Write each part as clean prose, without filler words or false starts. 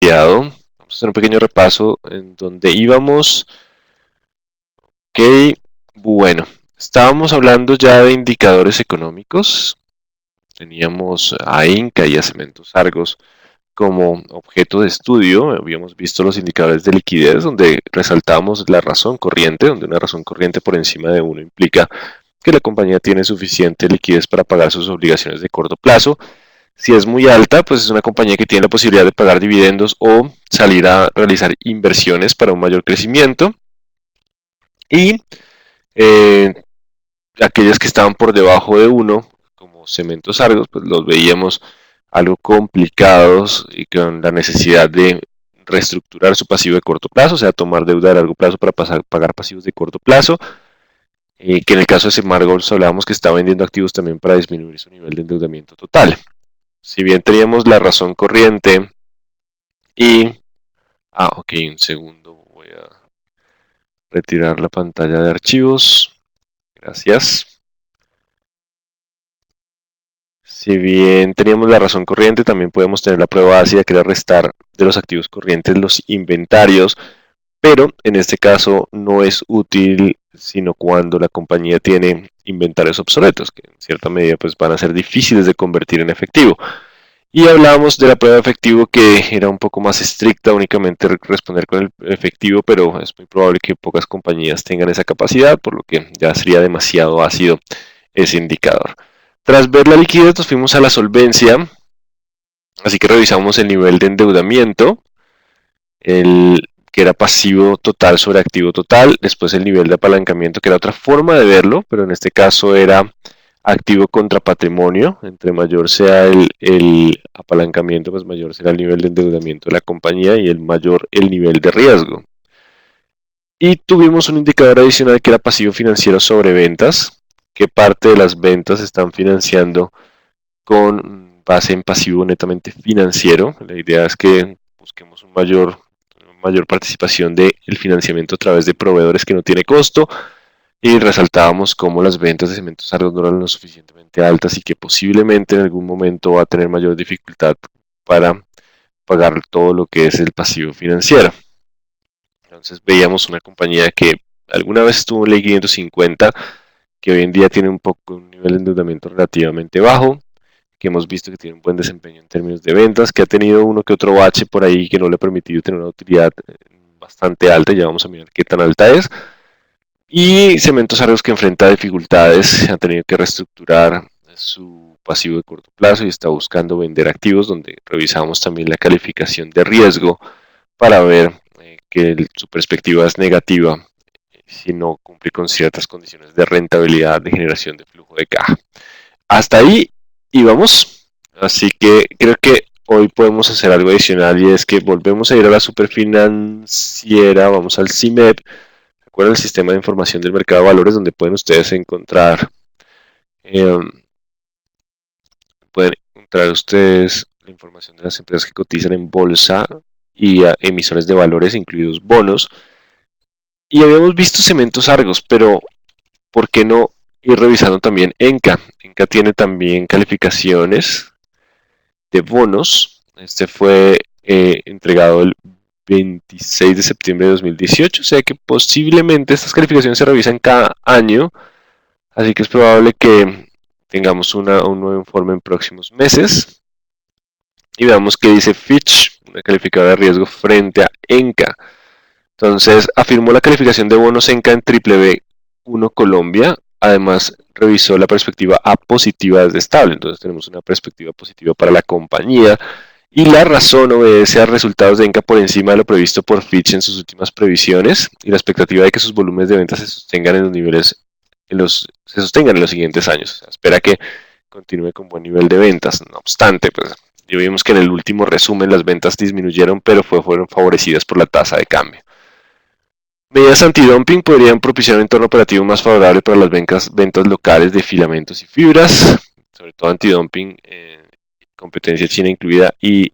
iniciado. Vamos a hacer un pequeño repaso en donde íbamos. Ok, bueno, estábamos hablando ya de indicadores económicos. Teníamos a Inca y a Cementos Argos como objeto de estudio. Habíamos visto los indicadores de liquidez, donde resaltábamos la razón corriente, donde una razón corriente por encima de 1 implica que la compañía tiene suficiente liquidez para pagar sus obligaciones de corto plazo. Si es muy alta, pues es una compañía que tiene la posibilidad de pagar dividendos o salir a realizar inversiones para un mayor crecimiento. Y eh, aquellas que estaban por debajo de 1, como Cementos Argos, pues los veíamos algo complicados y con la necesidad de reestructurar su pasivo de corto plazo, o sea, tomar deuda de largo plazo para pagar pasivos de corto plazo, que en el caso de Semargos hablábamos que está vendiendo activos también para disminuir su nivel de endeudamiento total. Si bien teníamos la razón corriente y... ok, un segundo, voy a retirar la pantalla de archivos. Gracias. Si bien teníamos la razón corriente, también podemos tener la prueba ácida, que era restar de los activos corrientes los inventarios, pero en este caso no es útil sino cuando la compañía tiene inventarios obsoletos, que en cierta medida pues van a ser difíciles de convertir en efectivo. Y hablábamos de la prueba de efectivo, que era un poco más estricta, únicamente responder con el efectivo, pero es muy probable que pocas compañías tengan esa capacidad, por lo que ya sería demasiado ácido ese indicador. Tras ver la liquidez nos fuimos a la solvencia, así que revisamos el nivel de endeudamiento, que era pasivo total sobre activo total, después el nivel de apalancamiento, que era otra forma de verlo, pero en este caso era activo contra patrimonio. Entre mayor sea el apalancamiento, pues mayor será el nivel de endeudamiento de la compañía y el mayor el nivel de riesgo. Y tuvimos un indicador adicional que era pasivo financiero sobre ventas, que parte de las ventas están financiando con base en pasivo netamente financiero. La idea es que busquemos una mayor participación del financiamiento a través de proveedores que no tiene costo. Y resaltábamos cómo las ventas de Cementos Argos no eran lo suficientemente altas y que posiblemente en algún momento va a tener mayor dificultad para pagar todo lo que es el pasivo financiero. Entonces veíamos una compañía que alguna vez estuvo en ley 550, que hoy en día tiene un nivel de endeudamiento relativamente bajo, que hemos visto que tiene un buen desempeño en términos de ventas, que ha tenido uno que otro bache por ahí que no le ha permitido tener una utilidad bastante alta. Ya vamos a mirar qué tan alta es. Y Cementos Argos, que enfrenta dificultades, ha tenido que reestructurar su pasivo de corto plazo y está buscando vender activos, donde revisamos también la calificación de riesgo para ver que su perspectiva es negativa si no cumple con ciertas condiciones de rentabilidad, de generación de flujo de caja. Hasta ahí íbamos, así que creo que hoy podemos hacer algo adicional, y es que volvemos a ir a la superfinanciera, vamos al CIMEP. Recuerden el sistema de información del mercado de valores, donde pueden ustedes encontrar la información de las empresas que cotizan en bolsa y emisiones de valores, incluidos bonos. Y habíamos visto Cementos Argos, pero ¿por qué no ir revisando también Enca? Enca tiene también calificaciones de bonos. Este fue entregado el 26 de septiembre de 2018, o sea que posiblemente estas calificaciones se revisan cada año, así que es probable que tengamos un nuevo informe en próximos meses. Y veamos qué dice Fitch, una calificadora de riesgo frente a Enca. Entonces, afirmó la calificación de bonos Enca en BBB1 Colombia. Además, revisó la perspectiva A positiva desde estable. Entonces, tenemos una perspectiva positiva para la compañía. Y la razón obedece a resultados de Enca por encima de lo previsto por Fitch en sus últimas previsiones y la expectativa de que sus volúmenes de ventas se sostengan en los niveles se sostengan en los siguientes años. O sea, espera que continúe con buen nivel de ventas. No obstante, pues vimos que en el último resumen las ventas disminuyeron, pero fueron favorecidas por la tasa de cambio. Medidas antidumping podrían propiciar un entorno operativo más favorable para las ventas locales de filamentos y fibras, sobre todo antidumping, competencia china incluida, y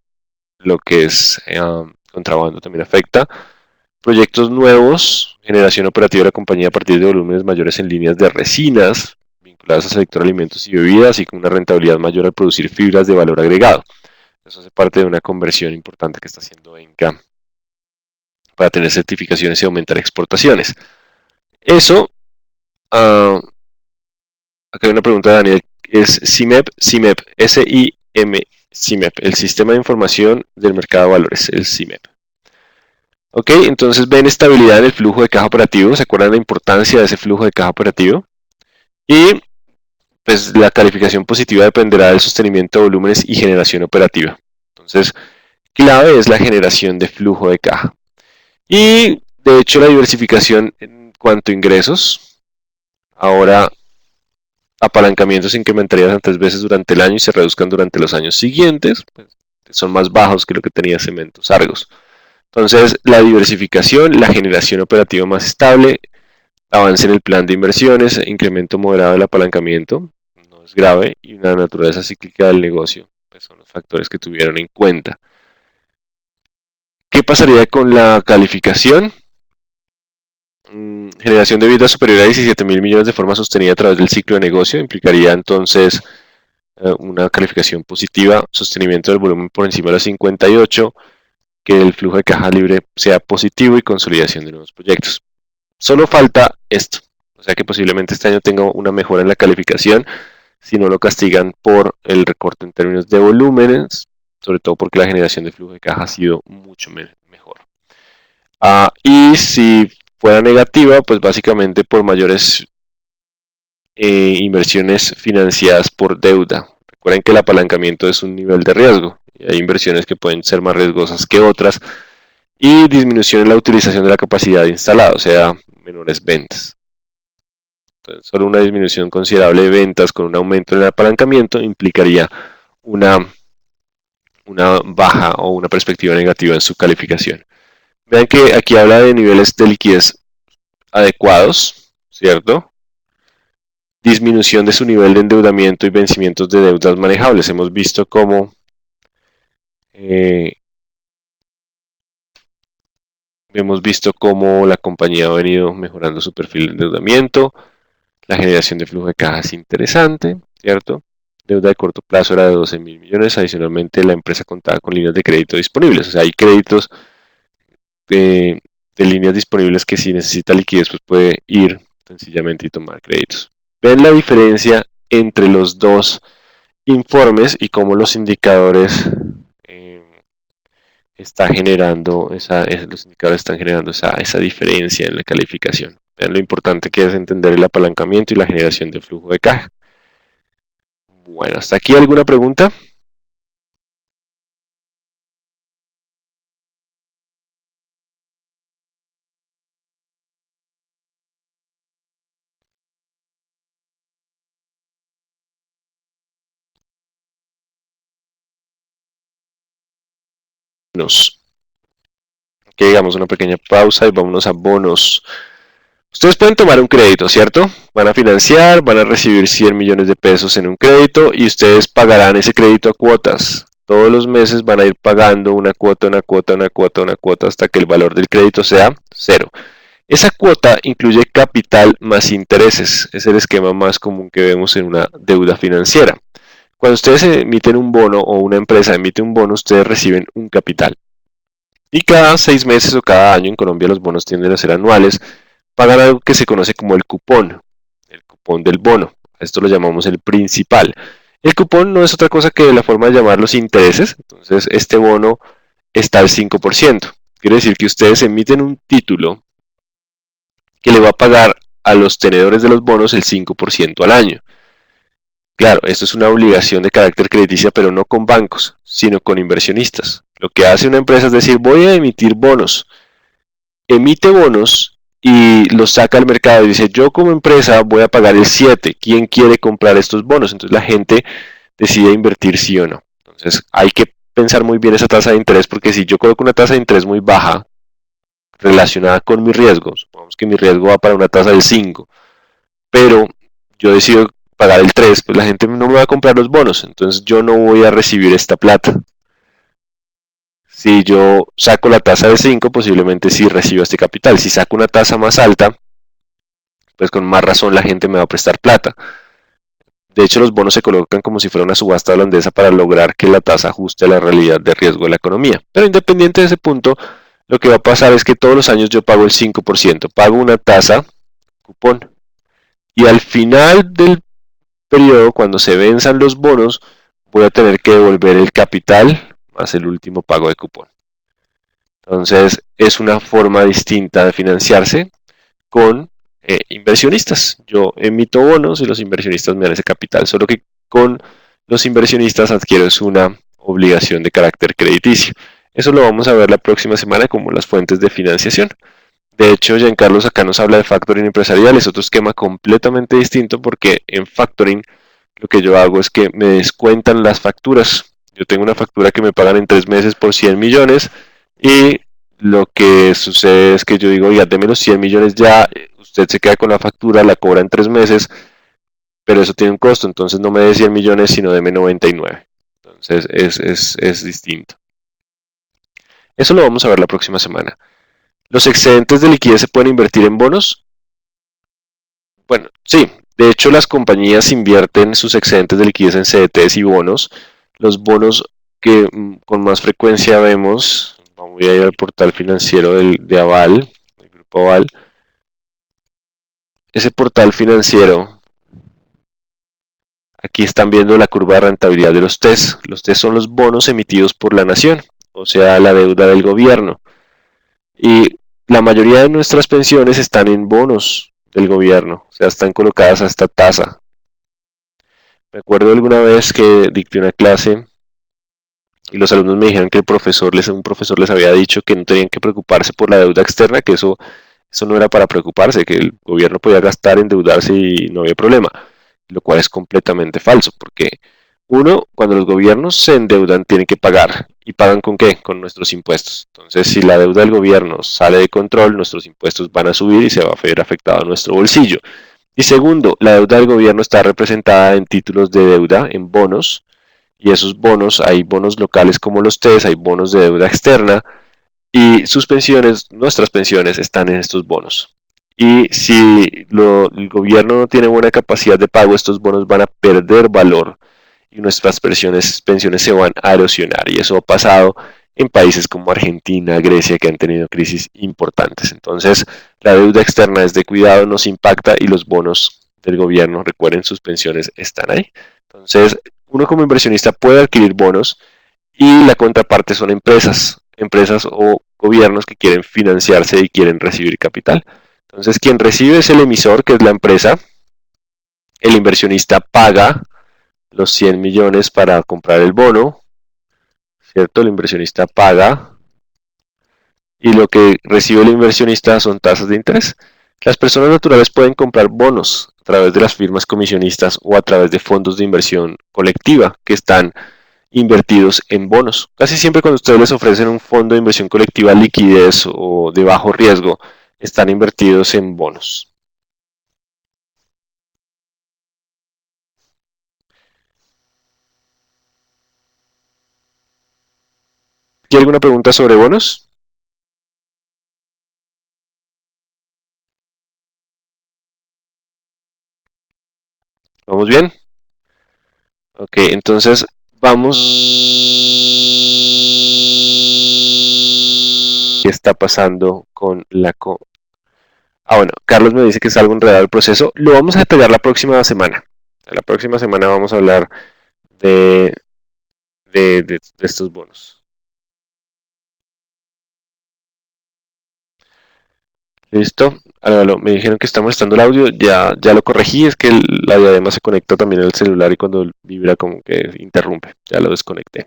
lo que es contrabando también afecta. Proyectos nuevos, generación operativa de la compañía a partir de volúmenes mayores en líneas de resinas vinculadas al sector alimentos y bebidas, así como una rentabilidad mayor al producir fibras de valor agregado. Eso hace parte de una conversión importante que está haciendo ENCA para tener certificaciones y aumentar exportaciones. Eso, acá hay una pregunta de Daniel, es CIMEP, S-I-M, CIMEP, el Sistema de Información del Mercado de Valores, el CIMEP. Ok, entonces ven estabilidad en el flujo de caja operativo, ¿se acuerdan la importancia de ese flujo de caja operativo? Y pues la calificación positiva dependerá del sostenimiento de volúmenes y generación operativa. Entonces, clave es la generación de flujo de caja. Y de hecho la diversificación en cuanto a ingresos, ahora apalancamientos se incrementarían 3 veces durante el año y se reduzcan durante los años siguientes, pues, son más bajos que lo que tenía Cementos Argos. Entonces, la diversificación, la generación operativa más estable, avance en el plan de inversiones, incremento moderado del apalancamiento, no es grave, y una naturaleza cíclica del negocio, pues son los factores que tuvieron en cuenta. ¿Qué pasaría con la calificación? Generación de vida superior a 17.000 millones de forma sostenida a través del ciclo de negocio, implicaría entonces una calificación positiva, sostenimiento del volumen por encima de los 58, que el flujo de caja libre sea positivo y consolidación de nuevos proyectos. Solo falta esto, o sea que posiblemente este año tenga una mejora en la calificación si no lo castigan por el recorte en términos de volúmenes, sobre todo porque la generación de flujo de caja ha sido mucho mejor. Y si fuera negativa, pues básicamente por mayores inversiones financiadas por deuda. Recuerden que el apalancamiento es un nivel de riesgo y hay inversiones que pueden ser más riesgosas que otras, y disminución en la utilización de la capacidad instalada, o sea, menores ventas. Entonces, solo una disminución considerable de ventas con un aumento en el apalancamiento implicaría una baja o una perspectiva negativa en su calificación. Vean que aquí habla de niveles de liquidez adecuados, ¿cierto? Disminución de su nivel de endeudamiento y vencimientos de deudas manejables. Hemos visto cómo la compañía ha venido mejorando su perfil de endeudamiento. La generación de flujo de caja es interesante, ¿cierto? Deuda de corto plazo era de 12.000 millones. Adicionalmente, la empresa contaba con líneas de crédito disponibles. O sea, hay créditos de líneas disponibles que si necesita liquidez, pues puede ir sencillamente y tomar créditos. Ven la diferencia entre los dos informes y cómo los indicadores está generando los indicadores están generando esa diferencia en la calificación. Vean lo importante que es entender el apalancamiento y la generación de flujo de caja. Bueno, ¿hasta aquí alguna pregunta? Que digamos una pequeña pausa y vámonos a bonos. Ustedes pueden tomar un crédito, ¿cierto? Van a financiar, van a recibir 100 millones de pesos en un crédito y ustedes pagarán ese crédito a cuotas. Todos los meses van a ir pagando una cuota, una cuota, una cuota, una cuota hasta que el valor del crédito sea cero. Esa cuota incluye capital más intereses. Es el esquema más común que vemos en una deuda financiera. Cuando ustedes emiten un bono o una empresa emite un bono, ustedes reciben un capital. Y cada 6 meses o cada año, en Colombia los bonos tienden a ser anuales, pagan algo que se conoce como el cupón del bono. Esto lo llamamos el principal. El cupón no es otra cosa que la forma de llamar los intereses. Entonces, este bono está al 5%. Quiere decir que ustedes emiten un título que le va a pagar a los tenedores de los bonos el 5% al año. Claro, esto es una obligación de carácter crediticia, pero no con bancos, sino con inversionistas. Lo que hace una empresa es decir, voy a emitir bonos. Emite bonos y los saca al mercado y dice, yo como empresa voy a pagar el 7. ¿Quién quiere comprar estos bonos? Entonces la gente decide invertir sí o no. Entonces hay que pensar muy bien esa tasa de interés, porque si yo coloco una tasa de interés muy baja relacionada con mi riesgo, supongamos que mi riesgo va para una tasa del 5, pero yo decido pagar el 3, pues la gente no me va a comprar los bonos, entonces yo no voy a recibir esta plata. Si yo saco la tasa de 5, posiblemente sí recibo este capital. Si saco una tasa más alta, pues con más razón la gente me va a prestar plata. De hecho, los bonos se colocan como si fuera una subasta holandesa para lograr que la tasa ajuste a la realidad de riesgo de la economía. Pero independiente de ese punto, lo que va a pasar es que todos los años yo pago el 5%, pago una tasa, cupón, y al final del periodo, cuando se venzan los bonos, voy a tener que devolver el capital más el último pago de cupón. Entonces, es una forma distinta de financiarse con inversionistas. Yo emito bonos y los inversionistas me dan ese capital, solo que con los inversionistas adquiero una obligación de carácter crediticio. Eso lo vamos a ver la próxima semana como las fuentes de financiación. De hecho, Giancarlos acá nos habla de factoring empresarial, es otro esquema completamente distinto porque en factoring lo que yo hago es que me descuentan las facturas. Yo tengo una factura que me pagan en 3 meses por 100 millones y lo que sucede es que yo digo, ya deme los 100 millones ya, usted se queda con la factura, la cobra en 3 meses, pero eso tiene un costo, entonces no me dé 100 millones, sino deme 99. Entonces es distinto. Eso lo vamos a ver la próxima semana. ¿Los excedentes de liquidez se pueden invertir en bonos? Bueno, sí. De hecho, las compañías invierten sus excedentes de liquidez en CDTs y bonos. Los bonos que con más frecuencia vemos, voy a ir al portal financiero de Aval, del grupo Aval. Ese portal financiero, aquí están viendo la curva de rentabilidad de los TES. Los TES son los bonos emitidos por la nación, o sea, la deuda del gobierno. Y la mayoría de nuestras pensiones están en bonos del gobierno, o sea, están colocadas a esta tasa. Me acuerdo alguna vez que dicté una clase y los alumnos me dijeron que un profesor les había dicho que no tenían que preocuparse por la deuda externa, que eso no era para preocuparse, que el gobierno podía gastar, endeudarse y no había problema, lo cual es completamente falso, porque uno, cuando los gobiernos se endeudan, tienen que pagar. ¿Y pagan con qué? Con nuestros impuestos. Entonces, si la deuda del gobierno sale de control, nuestros impuestos van a subir y se va a ver afectado a nuestro bolsillo. Y segundo, la deuda del gobierno está representada en títulos de deuda, en bonos, y esos bonos, hay bonos locales como los TES, hay bonos de deuda externa, y sus pensiones, nuestras pensiones, están en estos bonos. Y si el gobierno no tiene buena capacidad de pago, estos bonos van a perder valor y nuestras pensiones se van a erosionar. Y eso ha pasado en países como Argentina, Grecia, que han tenido crisis importantes. Entonces, la deuda externa es de cuidado, nos impacta y los bonos del gobierno, recuerden, sus pensiones están ahí. Entonces, uno como inversionista puede adquirir bonos y la contraparte son empresas o gobiernos que quieren financiarse y quieren recibir capital. Entonces, quien recibe es el emisor, que es la empresa. El inversionista paga los 100 millones para comprar el bono, ¿cierto? El inversionista paga y lo que recibe el inversionista son tasas de interés. Las personas naturales pueden comprar bonos a través de las firmas comisionistas o a través de fondos de inversión colectiva que están invertidos en bonos. Casi siempre cuando ustedes les ofrecen un fondo de inversión colectiva liquidez o de bajo riesgo, están invertidos en bonos. ¿Hay alguna pregunta sobre bonos? ¿Vamos bien? Ok, entonces vamos. ¿Qué está pasando con la bueno, Carlos me dice que es algo enredado el proceso. Lo vamos a detallar la próxima semana. La próxima semana vamos a hablar de estos bonos. ¿Listo? Me dijeron que está molestando el audio. Ya lo corregí. Es que la diadema se conecta también al celular y cuando vibra como que interrumpe. Ya lo desconecté.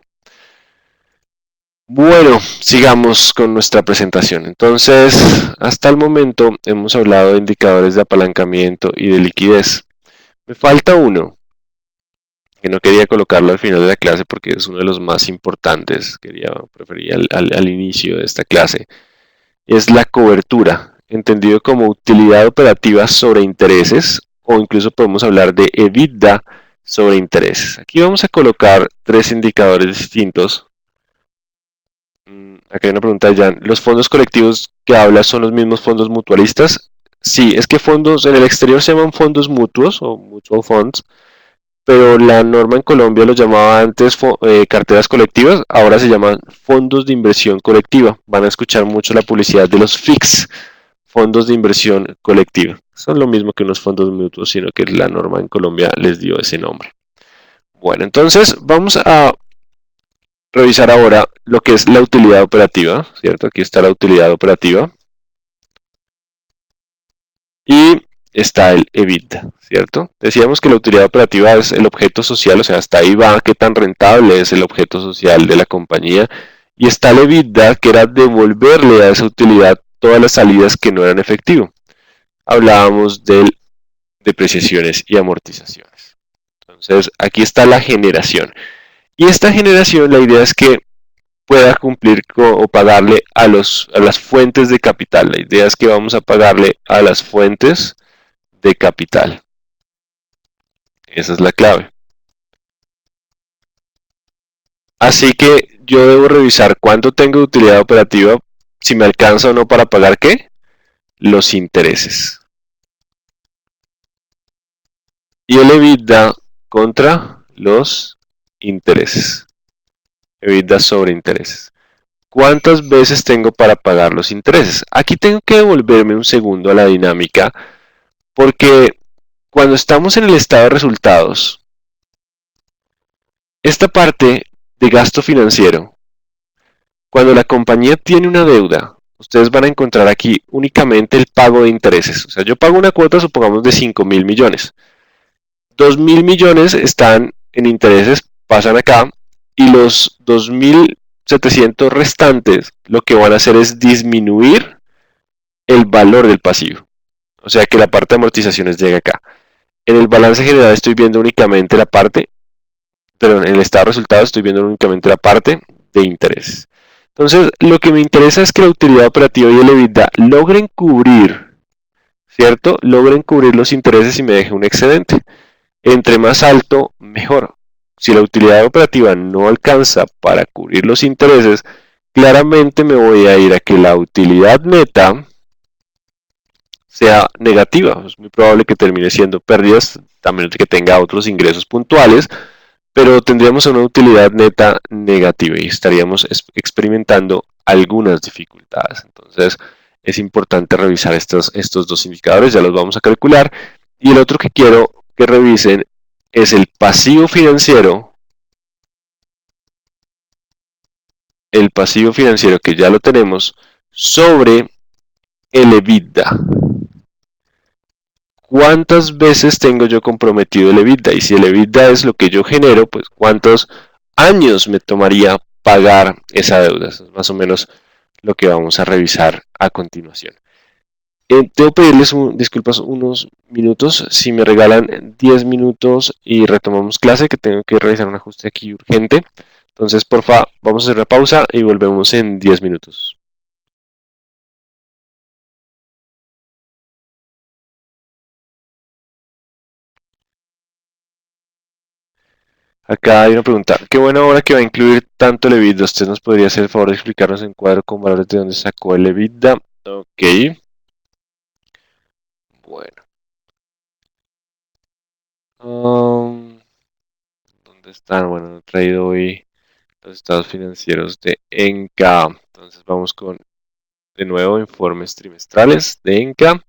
Bueno, sigamos con nuestra presentación. Entonces, hasta el momento hemos hablado de indicadores de apalancamiento y de liquidez. Me falta uno, que no quería colocarlo al final de la clase porque es uno de los más importantes. Prefería al inicio de esta clase. Es la cobertura, entendido como utilidad operativa sobre intereses, o incluso podemos hablar de EBITDA sobre intereses. Aquí vamos a colocar 3 indicadores distintos. Acá hay una pregunta de Jan. ¿Los fondos colectivos que hablas son los mismos fondos mutualistas? Sí, es que fondos en el exterior se llaman fondos mutuos o mutual funds, pero la norma en Colombia lo llamaba antes carteras colectivas, ahora se llaman fondos de inversión colectiva. Van a escuchar mucho la publicidad de los FIX, fondos de inversión colectiva. Son lo mismo que unos fondos mutuos, sino que la norma en Colombia les dio ese nombre. Bueno, entonces vamos a revisar ahora lo que es la utilidad operativa, ¿cierto? Aquí está la utilidad operativa. Y está el EBITDA, ¿cierto? Decíamos que la utilidad operativa es el objeto social, o sea, hasta ahí va qué tan rentable es el objeto social de la compañía. Y está el EBITDA, que era devolverle a esa utilidad todas las salidas que no eran efectivo. Hablábamos de depreciaciones y amortizaciones. Entonces, aquí está la generación. Y esta generación, la idea es que pueda cumplir o pagarle a las fuentes de capital. La idea es que vamos a pagarle a las fuentes de capital. Esa es la clave. Así que yo debo revisar cuánto tengo de utilidad operativa, si me alcanza o no para pagar ¿qué? Los intereses. Y el EBITDA contra los intereses. EBITDA sobre intereses. ¿Cuántas veces tengo para pagar los intereses? Aquí tengo que devolverme un segundo a la dinámica, porque cuando estamos en el estado de resultados, esta parte de gasto financiero, cuando la compañía tiene una deuda, ustedes van a encontrar aquí únicamente el pago de intereses. O sea, yo pago una cuota, supongamos, de 5.000 millones. 2.000 millones están en intereses, pasan acá, y los 2.700 restantes lo que van a hacer es disminuir el valor del pasivo. O sea que la parte de amortizaciones llega acá. En el balance general estoy viendo únicamente la parte, pero en el estado de resultados estoy viendo únicamente la parte de intereses. Entonces, lo que me interesa es que la utilidad operativa y el EBITDA logren cubrir, ¿cierto? Logren cubrir los intereses y me deje un excedente. Entre más alto, mejor. Si la utilidad operativa no alcanza para cubrir los intereses, claramente me voy a ir a que la utilidad neta sea negativa. Es muy probable que termine siendo pérdidas, también que tenga otros ingresos puntuales, pero tendríamos una utilidad neta negativa y estaríamos experimentando algunas dificultades. Entonces es importante revisar estos dos indicadores, ya los vamos a calcular. Y el otro que quiero que revisen es el pasivo financiero. El pasivo financiero, que ya lo tenemos, sobre el EBITDA. ¿Cuántas veces tengo yo comprometido el EBITDA? Y si el EBITDA es lo que yo genero, pues ¿cuántos años me tomaría pagar esa deuda? Eso es más o menos lo que vamos a revisar a continuación. Debo pedirles disculpas unos minutos. Si me regalan 10 minutos y retomamos clase, que tengo que realizar un ajuste aquí urgente. Entonces, porfa, vamos a hacer una pausa y volvemos en 10 minutos. Acá hay una pregunta. Qué buena hora que va a incluir tanto el EBITDA. ¿Usted nos podría hacer el favor de explicarnos en cuadro con valores de dónde sacó el EBITDA? Ok. Bueno. ¿Dónde están? Bueno, he traído hoy los estados financieros de ENCA. Entonces vamos con, de nuevo, informes trimestrales de ENCA.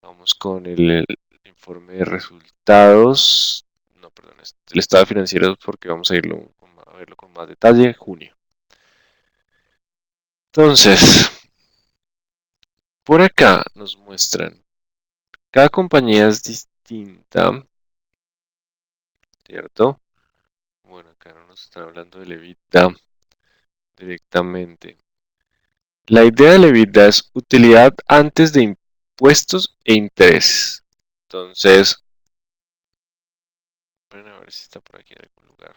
Vamos con el informe de resultados. No, perdón, el estado financiero porque vamos a verlo con más detalle. Junio. Entonces, por acá nos muestran, cada compañía es distinta, ¿cierto? Bueno, acá no nos están hablando del EBITDA directamente. La idea del EBITDA es utilidad antes de impuestos e intereses. Entonces, bueno, a ver si está por aquí en algún lugar.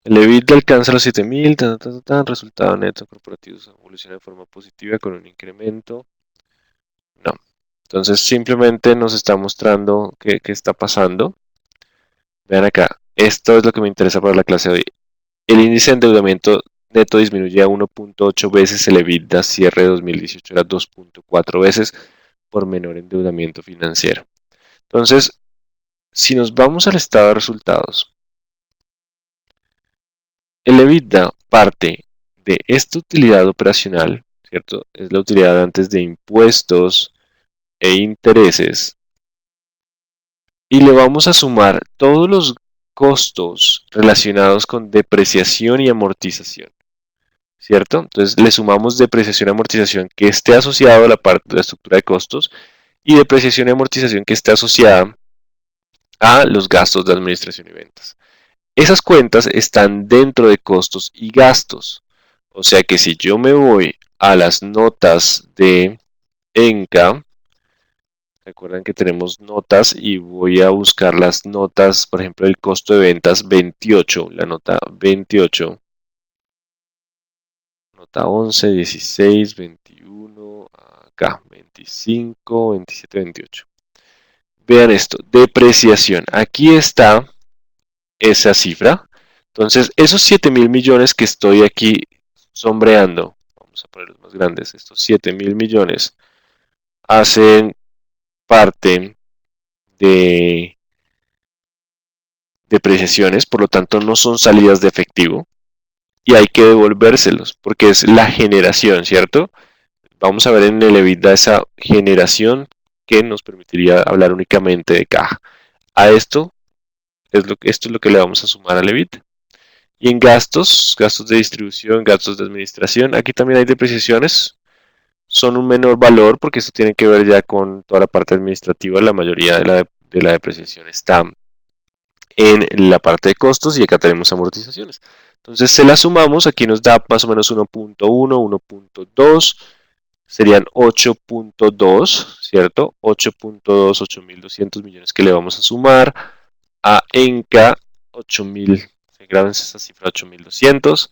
El EBITDA alcanza los 7.000, resultado neto corporativo evoluciona de forma positiva con un incremento. No. Entonces simplemente nos está mostrando qué está pasando. Vean acá, esto es lo que me interesa para la clase de hoy. El índice de endeudamiento neto disminuye a 1.8 veces, el EBITDA cierre de 2018 era 2.4 veces. por menor endeudamiento financiero. Entonces, si nos vamos al estado de resultados, el EBITDA parte de esta utilidad operacional, ¿cierto? Es la utilidad antes de impuestos e intereses. Y le vamos a sumar todos los costos relacionados con depreciación y amortización, ¿cierto? Entonces le sumamos depreciación y amortización que esté asociado a la parte de la estructura de costos y depreciación y amortización que esté asociada a los gastos de administración y ventas. Esas cuentas están dentro de costos y gastos. O sea que si yo me voy a las notas de ENCA, recuerden que tenemos notas y voy a buscar las notas, por ejemplo, el costo de ventas 28, la nota 28, nota 11, 16, 21, acá 25, 27, 28. Vean esto, depreciación. Aquí está esa cifra. Entonces, esos 7.000 millones que estoy aquí sombreando, vamos a ponerlos más grandes, estos 7.000 millones hacen parte de depreciaciones, por lo tanto no son salidas de efectivo y hay que devolvérselos porque es la generación, ¿cierto? Vamos a ver en el EBITDA esa generación que nos permitiría hablar únicamente de caja. A esto es lo que le vamos a sumar al EBITDA. Y en gastos, gastos de distribución, gastos de administración, aquí también hay depreciaciones, son un menor valor porque esto tiene que ver ya con toda la parte administrativa, la mayoría de la depreciación está en la parte de costos y acá tenemos amortizaciones. Entonces se las sumamos, aquí nos da más o menos 1.1, 1.2, serían 8.2, ¿cierto? 8.2, 8.200 millones que le vamos a sumar a ENCA, 8.000, grábense esa cifra, 8.200.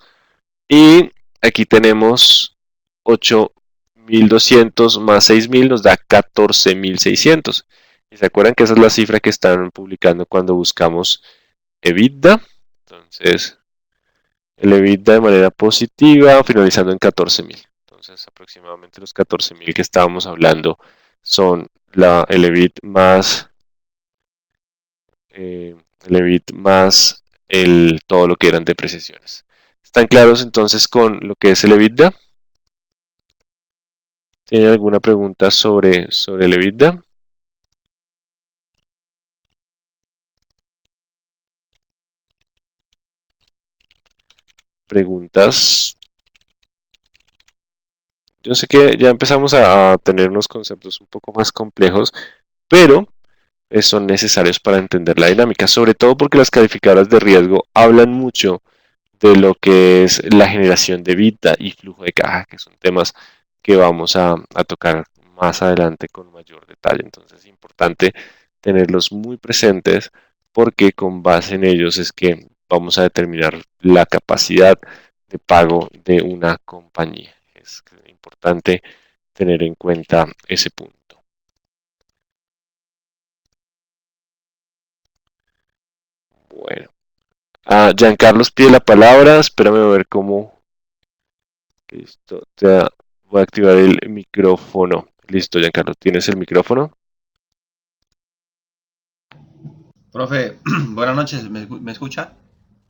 Y aquí tenemos 8.200 más 6.000 nos da 14.600. Y se acuerdan que esa es la cifra que están publicando cuando buscamos EBITDA. Entonces, el EBITDA de manera positiva, finalizando en 14.000. Entonces, aproximadamente los 14.000 que estábamos hablando son el EBIT más todo lo que eran depreciaciones. ¿Están claros entonces con lo que es el EBITDA? ¿Tienen alguna pregunta sobre el EBITDA? Preguntas. Yo sé que ya empezamos a tener unos conceptos un poco más complejos, pero son necesarios para entender la dinámica, sobre todo porque las calificadoras de riesgo hablan mucho de lo que es la generación de EBITDA y flujo de caja, que son temas que vamos a tocar más adelante con mayor detalle. Entonces es importante tenerlos muy presentes porque con base en ellos es que vamos a determinar la capacidad de pago de una compañía. Es importante tener en cuenta ese punto. Bueno, Giancarlos pide la palabra, espérame a ver cómo. Listo, voy a activar el micrófono. Listo, Giancarlo, ¿tienes el micrófono? Profe, buenas noches, ¿me escucha?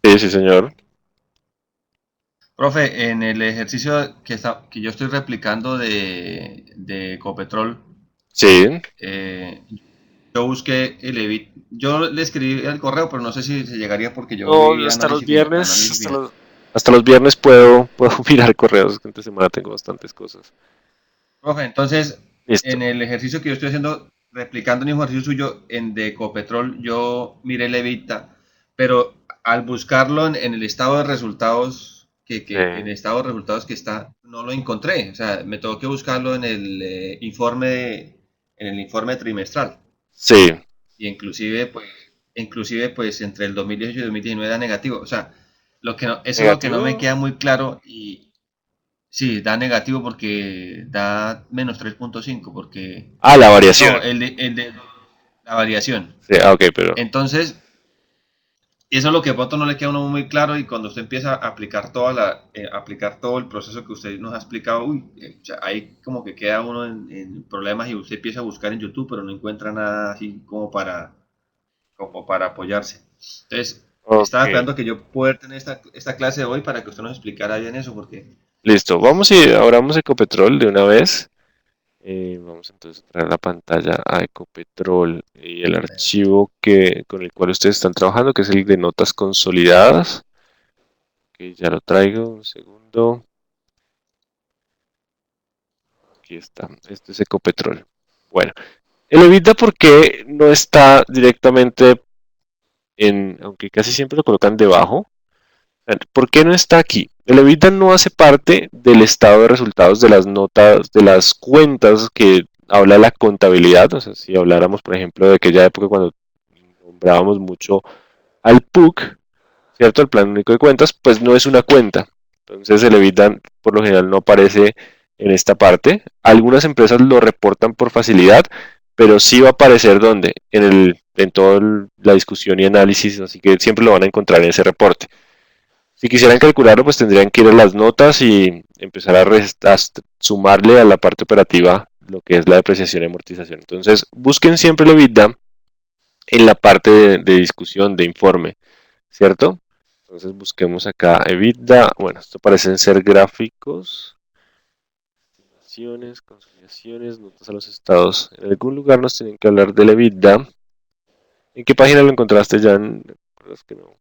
Sí, sí, señor. Profe, en el ejercicio que yo estoy replicando de Ecopetrol, Sí. eh, yo busqué el EBIT. Yo le escribí el correo, pero no sé si se llegaría porque yo No, vi hasta los viernes, análisis final. hasta los viernes puedo mirar correos, que esta semana tengo bastantes cosas. Profe, entonces, Listo. en el ejercicio que yo estoy haciendo, replicando un ejercicio suyo de Ecopetrol, yo miré el EBITDA, pero al buscarlo en el estado de resultados, en el estado de resultados que está, no lo encontré. O sea, me tengo que buscarlo en el en el informe trimestral. Sí. Y inclusive, pues, entre el 2018 y 2019 era negativo. O sea, eso es lo que no me Negativo. queda muy claro y sí, da negativo porque da menos 3.5 porque La no, variación. el de la variación. Sí, ok, pero. Entonces, Y eso es lo que de pronto no le queda a uno muy claro y cuando usted empieza a aplicar aplicar todo el proceso que usted nos ha explicado, uy, o sea, ahí como que queda uno en problemas y usted empieza a buscar en YouTube, pero no encuentra nada así como para apoyarse. Entonces, estaba Ok, esperando que yo pueda tener esta clase de hoy para que usted nos explicara bien eso, porque listo. Vamos y abramos Ecopetrol de una vez. Vamos entonces a traer la pantalla a Ecopetrol y el archivo con el cual ustedes están trabajando, que es el de notas consolidadas. Que ya lo traigo, un segundo. Aquí está, este es Ecopetrol. Bueno, el EBITDA, ¿por qué no está directamente aunque casi siempre lo colocan debajo? ¿Por qué no está aquí? El EBITDA no hace parte del estado de resultados de las notas, de las cuentas que habla la contabilidad. O sea, si habláramos, por ejemplo, de aquella época cuando nombrábamos mucho al PUC, ¿cierto? El Plan Único de Cuentas, pues no es una cuenta. Entonces el EBITDA por lo general no aparece en esta parte. Algunas empresas lo reportan por facilidad, pero sí va a aparecer donde, en toda la discusión y análisis, así que siempre lo van a encontrar en ese reporte. Si quisieran calcularlo, pues tendrían que ir a las notas y empezar a sumarle a la parte operativa lo que es la depreciación y amortización. Entonces, busquen siempre el EBITDA en la parte de discusión, de informe, ¿cierto? Entonces busquemos acá EBITDA. Bueno, esto parecen ser gráficos, estimaciones, consolidaciones, notas a los estados. En algún lugar nos tienen que hablar del EBITDA. ¿En qué página lo encontraste, Jan? ¿Recuerdas que no?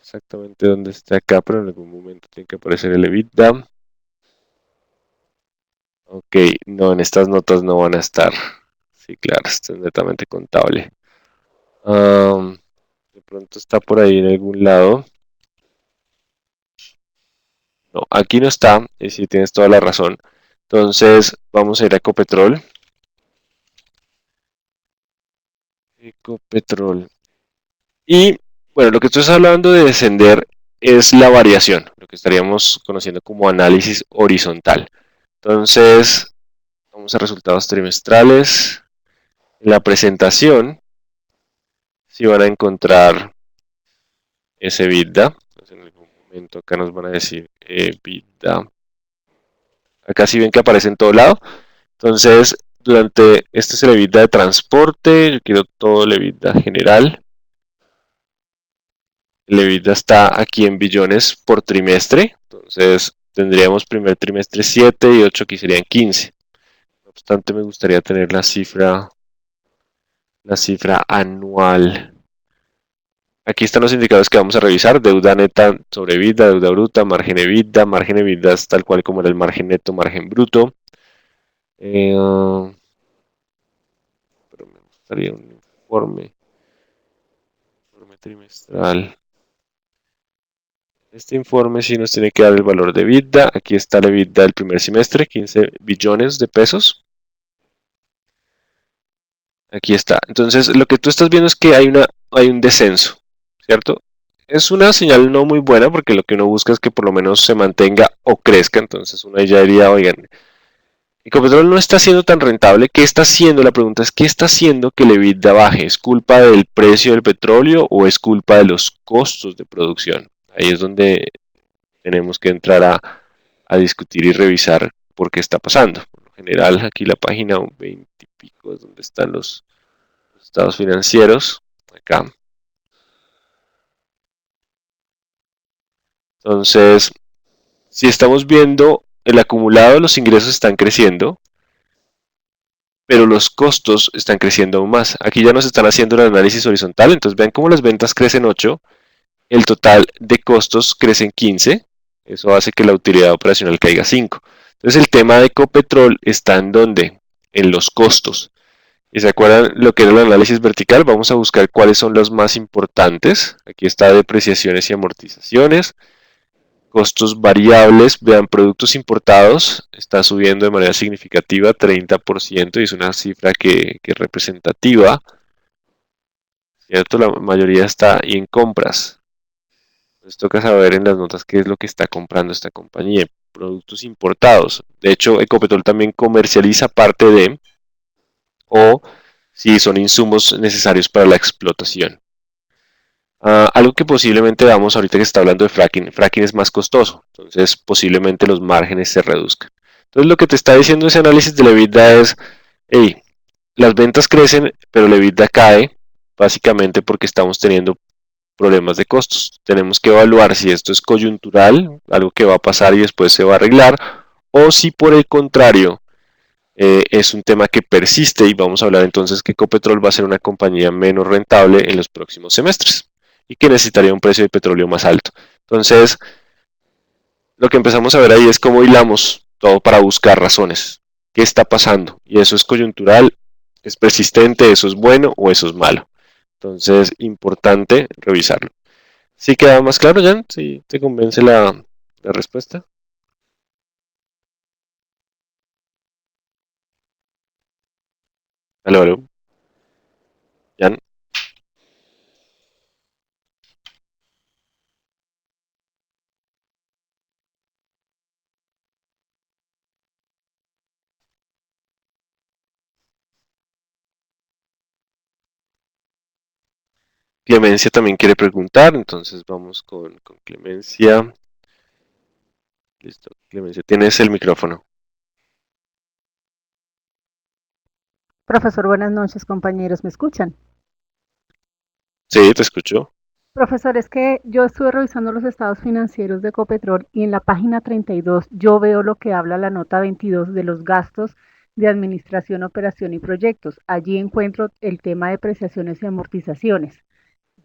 Exactamente dónde está acá, pero en algún momento tiene que aparecer el EBITDA. Ok, no, en estas notas no van a estar. Sí, claro, esto es netamente contable. Am, de pronto está por ahí en algún lado. No, aquí no está, y sí tienes toda la razón. Entonces, vamos a ir a Ecopetrol. Ecopetrol. Y, bueno, lo que tú estás hablando de descender es la variación, lo que estaríamos conociendo como análisis horizontal. Entonces, vamos a resultados trimestrales. En la presentación, si van a encontrar ese EBITDA. Entonces, en algún momento acá nos van a decir EBITDA. Acá sí ven que aparece en todo lado. Entonces, este es el EBITDA de transporte. Yo quiero todo el EBITDA general. El EBITDA está aquí en billones por trimestre. Entonces, tendríamos primer trimestre 7 y 8 aquí serían 15. No obstante, me gustaría tener la cifra anual. Aquí están los indicadores que vamos a revisar: deuda neta sobre EBITDA, deuda bruta, margen EBITDA es tal cual como era el margen neto, margen bruto. Pero me gustaría un informe trimestral. Este informe sí nos tiene que dar el valor de EBITDA. Aquí está el EBITDA del primer semestre, 15 billones de pesos. Aquí está. Entonces, lo que tú estás viendo es que hay un descenso, ¿cierto? Es una señal no muy buena porque lo que uno busca es que por lo menos se mantenga o crezca. Entonces, uno ya diría, oigan, Ecopetrol no está siendo tan rentable. ¿Qué está haciendo? La pregunta es, ¿qué está haciendo que el EBITDA baje? ¿Es culpa del precio del petróleo o es culpa de los costos de producción? Ahí es donde tenemos que entrar a discutir y revisar por qué está pasando. Por lo general, aquí la página 20 y pico es donde están los estados financieros. Acá. Entonces, si estamos viendo el acumulado, los ingresos están creciendo, pero los costos están creciendo aún más. Aquí ya nos están haciendo un análisis horizontal, entonces vean cómo las ventas crecen 8, el total de costos crece en 15, eso hace que la utilidad operacional caiga 5. Entonces el tema de Ecopetrol está en donde, en los costos. ¿Y se acuerdan lo que era el análisis vertical? Vamos a buscar cuáles son los más importantes. Aquí está depreciaciones y amortizaciones. Costos variables, vean, productos importados, está subiendo de manera significativa, 30%, y es una cifra que es representativa, ¿cierto? La mayoría está ahí en compras. Entonces toca saber en las notas qué es lo que está comprando esta compañía. Productos importados. De hecho, Ecopetrol también comercializa parte de, o si son insumos necesarios para la explotación. Algo que posiblemente vamos ahorita que se está hablando de fracking, fracking es más costoso, entonces posiblemente los márgenes se reduzcan. Entonces lo que te está diciendo ese análisis de la EBITDA es, hey, las ventas crecen, pero la EBITDA cae, básicamente porque estamos teniendo problemas de costos. Tenemos que evaluar si esto es coyuntural, algo que va a pasar y después se va a arreglar, o si por el contrario es un tema que persiste y vamos a hablar entonces que Ecopetrol va a ser una compañía menos rentable en los próximos semestres y que necesitaría un precio de petróleo más alto. Entonces, lo que empezamos a ver ahí es cómo hilamos todo para buscar razones. ¿Qué está pasando? Y eso es coyuntural, es persistente, eso es bueno o eso es malo. Entonces, importante revisarlo. ¿Sí queda más claro, Jan? ¿Sí te convence la respuesta? Aló, aló, Jan. Clemencia también quiere preguntar, entonces vamos con Clemencia. Listo, Clemencia, tienes el micrófono. Profesor, buenas noches, compañeros, ¿me escuchan? Sí, te escucho. Profesor, es que yo estuve revisando los estados financieros de Ecopetrol y en la página 32 yo veo lo que habla la nota 22 de los gastos de administración, operación y proyectos. Allí encuentro el tema de depreciaciones y amortizaciones.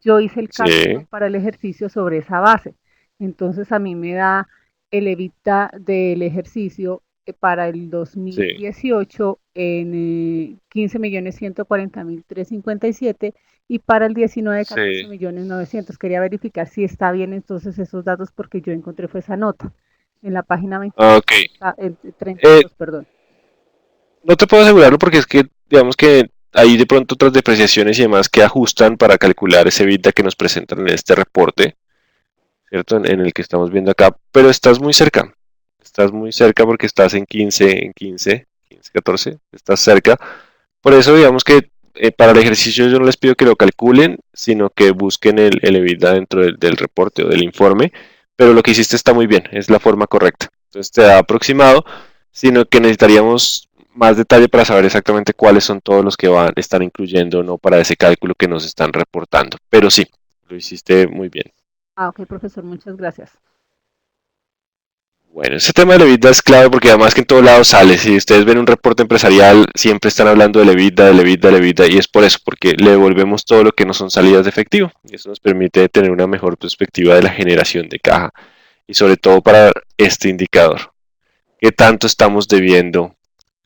Yo hice el cálculo Sí, para el ejercicio sobre esa base. Entonces a mí me da el EBITDA del ejercicio para el sí, 2018 en 15.140.357 y para el 19 14 sí. millones 900. Quería verificar si está bien entonces esos datos porque yo encontré fue esa nota en la página 22, Ok. el Eh, 32, perdón. no te puedo asegurarlo porque es que, digamos que hay de pronto otras depreciaciones y demás que ajustan para calcular ese EBITDA que nos presentan en este reporte, ¿cierto? En el que estamos viendo acá, pero estás muy cerca. Estás muy cerca porque estás en 15, 14, estás cerca. Por eso, digamos que para el ejercicio yo no les pido que lo calculen, sino que busquen el EBITDA dentro del reporte o del informe, pero lo que hiciste está muy bien, es la forma correcta. Entonces te da aproximado, sino que necesitaríamos más detalle para saber exactamente cuáles son todos los que van a estar incluyendo o no para ese cálculo que nos están reportando. Pero sí, lo hiciste muy bien. Ah, ok, profesor, muchas gracias. Bueno, ese tema del EBITDA es clave porque además que en todos lados sale. Si ustedes ven un reporte empresarial, siempre están hablando del EBITDA, del EBITDA, del EBITDA, y es por eso, porque le devolvemos todo lo que no son salidas de efectivo. Y eso nos permite tener una mejor perspectiva de la generación de caja. Y sobre todo para este indicador. ¿Qué tanto estamos debiendo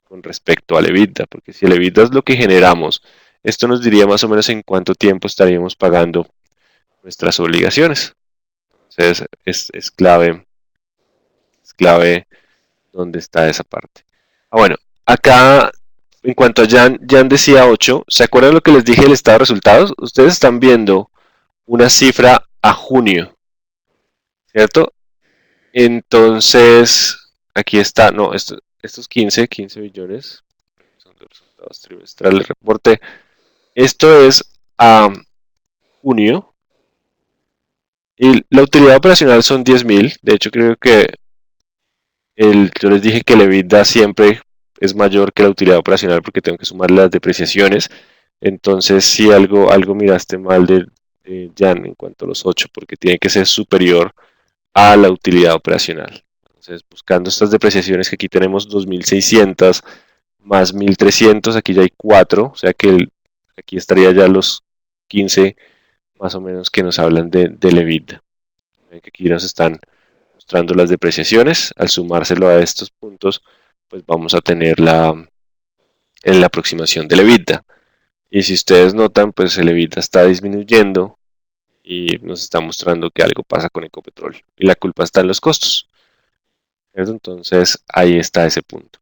con respecto al EBITDA? Porque si el EBITDA es lo que generamos, esto nos diría más o menos en cuánto tiempo estaríamos pagando nuestras obligaciones. Entonces es clave dónde está esa parte. Bueno, acá en cuanto a Jan decía 8, ¿se acuerdan lo que les dije del estado de resultados? Ustedes están viendo una cifra a junio, ¿cierto? Entonces, aquí está, no, estos 15 billones son de resultados trimestrales, reporte. Esto es a junio y la utilidad operacional son 10.000. De hecho, creo que yo les dije que el EBITDA siempre es mayor que la utilidad operacional porque tengo que sumar las depreciaciones. Entonces, si algo miraste mal de Jan en cuanto a los 8, porque tiene que ser superior a la utilidad operacional. Entonces, buscando estas depreciaciones que aquí tenemos 2.600 más 1.300, aquí ya hay 4, o sea que aquí estaría ya los 15 más o menos que nos hablan del EBITDA. Que aquí nos están mostrando las depreciaciones. Al sumárselo a estos puntos, pues vamos a tener en la aproximación del EBITDA. Y si ustedes notan, pues el EBITDA está disminuyendo y nos está mostrando que algo pasa con Ecopetrol. Y la culpa está en los costos, ¿cierto? Entonces ahí está ese punto.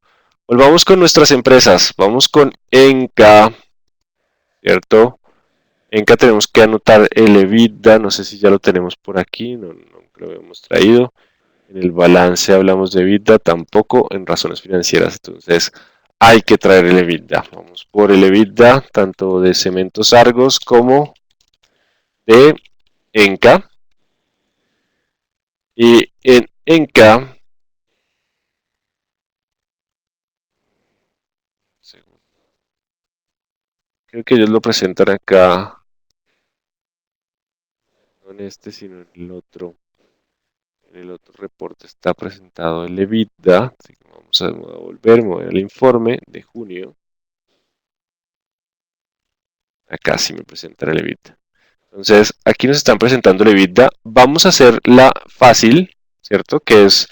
Volvamos con nuestras empresas. Vamos con Enca, ¿cierto? Enca tenemos que anotar el EBITDA. No sé si ya lo tenemos por aquí. No, no lo hemos traído. En el balance hablamos de EBITDA, tampoco en razones financieras. Entonces hay que traer el EBITDA. Vamos por el EBITDA, tanto de Cementos Argos como de ENCA. Y en ENCA, creo que ellos lo presentan acá, no en este, sino en el otro. En el otro reporte está presentado el EBITDA. Así que vamos a volver, me voy al informe de junio. Acá sí me presentan el EBITDA. Entonces, aquí nos están presentando el EBITDA. Vamos a hacer la fácil, ¿cierto? Que es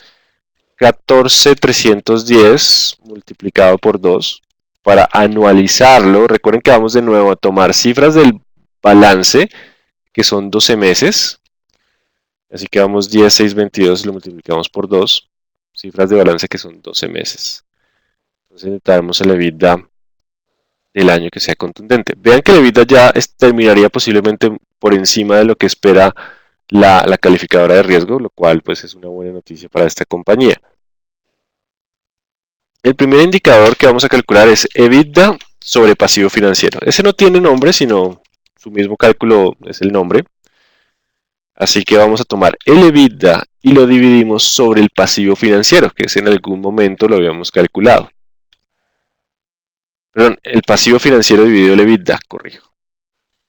14.310 multiplicado por 2 para anualizarlo. Recuerden que vamos de nuevo a tomar cifras del balance, que son 12 meses. Así que vamos 10.622 y lo multiplicamos por 2. Cifras de balance que son 12 meses. Entonces necesitamos el EBITDA del año que sea contundente. Vean que el EBITDA ya terminaría posiblemente por encima de lo que espera la calificadora de riesgo, lo cual pues es una buena noticia para esta compañía. El primer indicador que vamos a calcular es EBITDA sobre pasivo financiero. Ese no tiene nombre, sino su mismo cálculo es el nombre. Así que vamos a tomar el EBITDA y lo dividimos sobre el pasivo financiero, que es en algún momento lo habíamos calculado. Perdón, el pasivo financiero dividido el EBITDA, corrijo.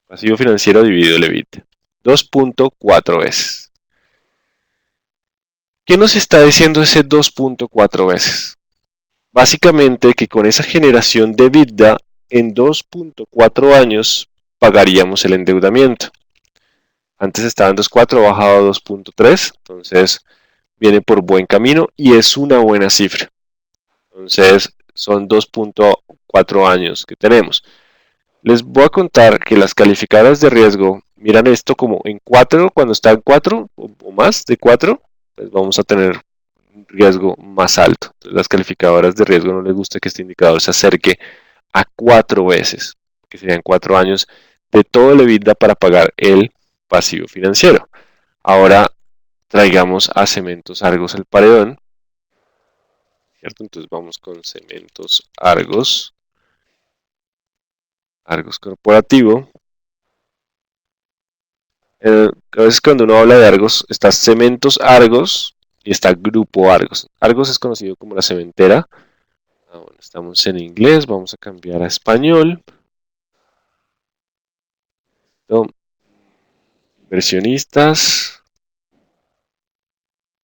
Pasivo financiero dividido el EBITDA. 2.4 veces. ¿Qué nos está diciendo ese 2.4 veces? Básicamente que con esa generación de EBITDA en 2.4 años pagaríamos el endeudamiento. Antes estaba en 2.4, ha bajado a 2.3, entonces viene por buen camino y es una buena cifra. Entonces son 2.4 años que tenemos. Les voy a contar que las calificadoras de riesgo miran esto como en 4, cuando está en 4 o más de 4, pues vamos a tener un riesgo más alto. Entonces, las calificadoras de riesgo no les gusta que este indicador se acerque a 4 veces, que serían 4 años de todo el EBITDA para pagar el pasivo financiero. Ahora traigamos a Cementos Argos al paredón, ¿cierto? Entonces vamos con Cementos Argos, Argos Corporativo. A veces cuando uno habla de Argos, está Cementos Argos y está Grupo Argos. Argos es conocido como la cementera. Bueno, estamos en inglés, vamos a cambiar a español. Inversionistas.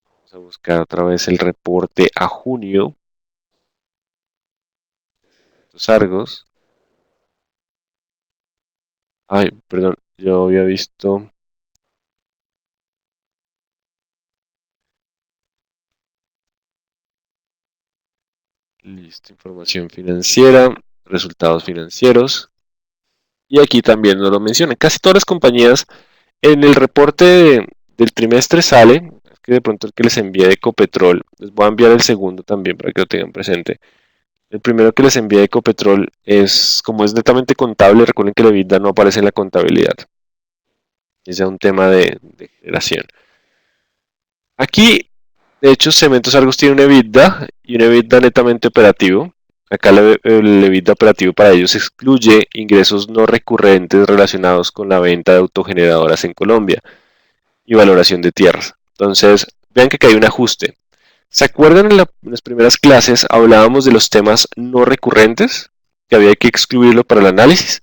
Vamos a buscar otra vez el reporte a junio. Los Argos. Ay, perdón, yo había visto. Listo, información financiera, resultados financieros. Y aquí también nos lo mencionan. Casi todas las compañías en el reporte del trimestre sale, es que de pronto el que les envié de Ecopetrol, les voy a enviar el segundo también para que lo tengan presente. El primero que les envié de Ecopetrol es, como es netamente contable, recuerden que el EBITDA no aparece en la contabilidad. Es ya un tema de generación. Aquí, de hecho, Cementos Argos tiene un EBITDA y un EBITDA netamente operativo. Acá el EBITDA operativo para ellos excluye ingresos no recurrentes relacionados con la venta de autogeneradoras en Colombia y valoración de tierras. Entonces, vean que acá hay un ajuste. ¿Se acuerdan en las primeras clases hablábamos de los temas no recurrentes? Que había que excluirlo para el análisis.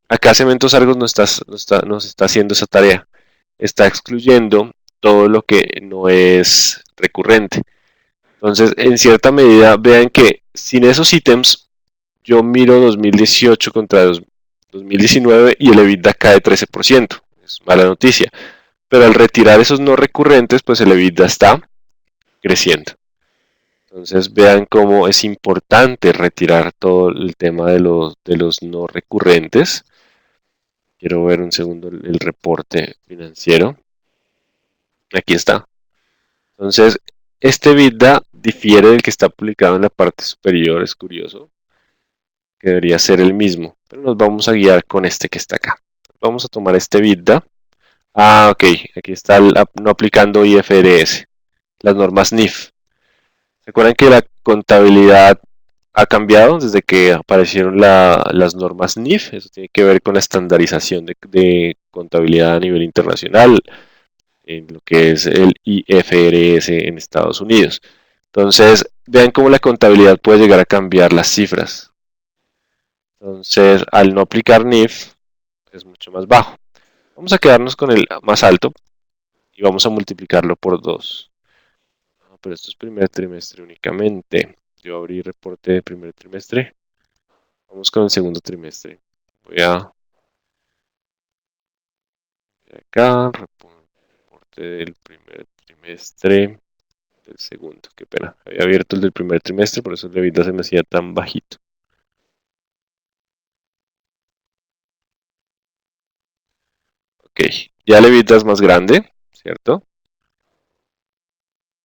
Acá Cementos Argos nos está haciendo esa tarea. Está excluyendo todo lo que no es recurrente. Entonces, en cierta medida, vean que sin esos ítems, yo miro 2018 contra 2019 y el EBITDA cae 13%. Es mala noticia. Pero al retirar esos no recurrentes, pues el EBITDA está creciendo. Entonces, vean cómo es importante retirar todo el tema de los no recurrentes. Quiero ver un segundo el reporte financiero. Aquí está. Entonces, este EBITDA difiere del que está publicado en la parte superior, es curioso, que debería ser el mismo, pero nos vamos a guiar con este que está acá. Vamos a tomar este EBITDA. Ah, ok, aquí está no aplicando IFRS, las normas NIF. ¿Se acuerdan que la contabilidad ha cambiado desde que aparecieron las normas NIF? Eso tiene que ver con la estandarización de contabilidad a nivel internacional, en lo que es el IFRS en Estados Unidos. Entonces, vean cómo la contabilidad puede llegar a cambiar las cifras. Entonces, al no aplicar NIF, es mucho más bajo. Vamos a quedarnos con el más alto y vamos a multiplicarlo por 2. Pero esto es primer trimestre únicamente. Yo abrí reporte de primer trimestre. Vamos con el segundo trimestre. Voy a acá, reporte del primer trimestre, del segundo, qué pena. Había abierto el del primer trimestre, por eso el EBITDA se me hacía tan bajito. Ok, ya el EBITDA es más grande, ¿cierto?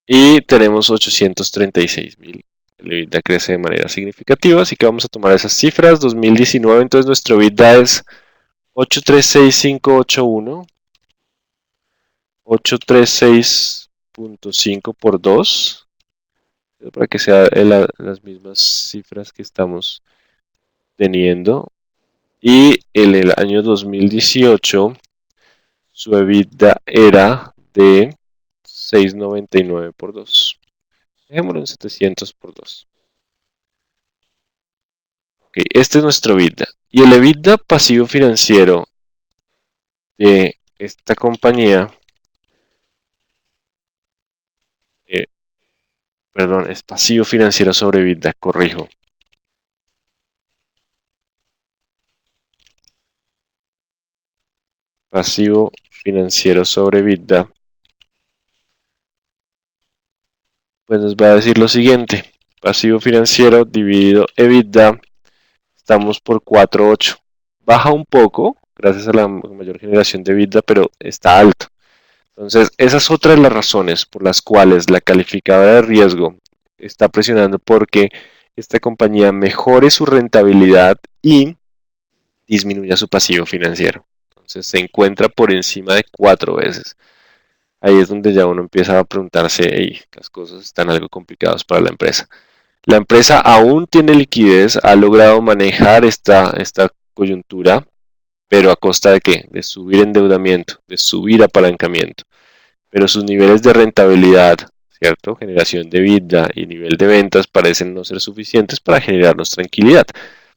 Y tenemos 836.000. El EBITDA crece de manera significativa, así que vamos a tomar esas cifras. 2019, entonces nuestro EBITDA es 836581. 836.5 por 2, para que sean las mismas cifras que estamos teniendo. Y en el año 2018 su EBITDA era de 699 por 2. Dejémoslo en 700 por 2. Okay, este es nuestro EBITDA. Y el EBITDA pasivo financiero de esta compañía, perdón, es pasivo financiero sobre EBITDA, corrijo. Pasivo financiero sobre EBITDA, pues nos va a decir lo siguiente. Pasivo financiero dividido EBITDA, estamos por 4.8. Baja un poco, gracias a la mayor generación de EBITDA, pero está alto. Entonces, esa es otra de las razones por las cuales la calificadora de riesgo está presionando porque esta compañía mejore su rentabilidad y disminuya su pasivo financiero. Entonces, se encuentra por encima de 4 veces. Ahí es donde ya uno empieza a preguntarse, hey, las cosas están algo complicadas para la empresa. La empresa aún tiene liquidez, ha logrado manejar esta coyuntura, pero ¿a costa de qué? De subir endeudamiento, de subir apalancamiento. Pero sus niveles de rentabilidad, ¿cierto? Generación de EBITDA y nivel de ventas parecen no ser suficientes para generarnos tranquilidad.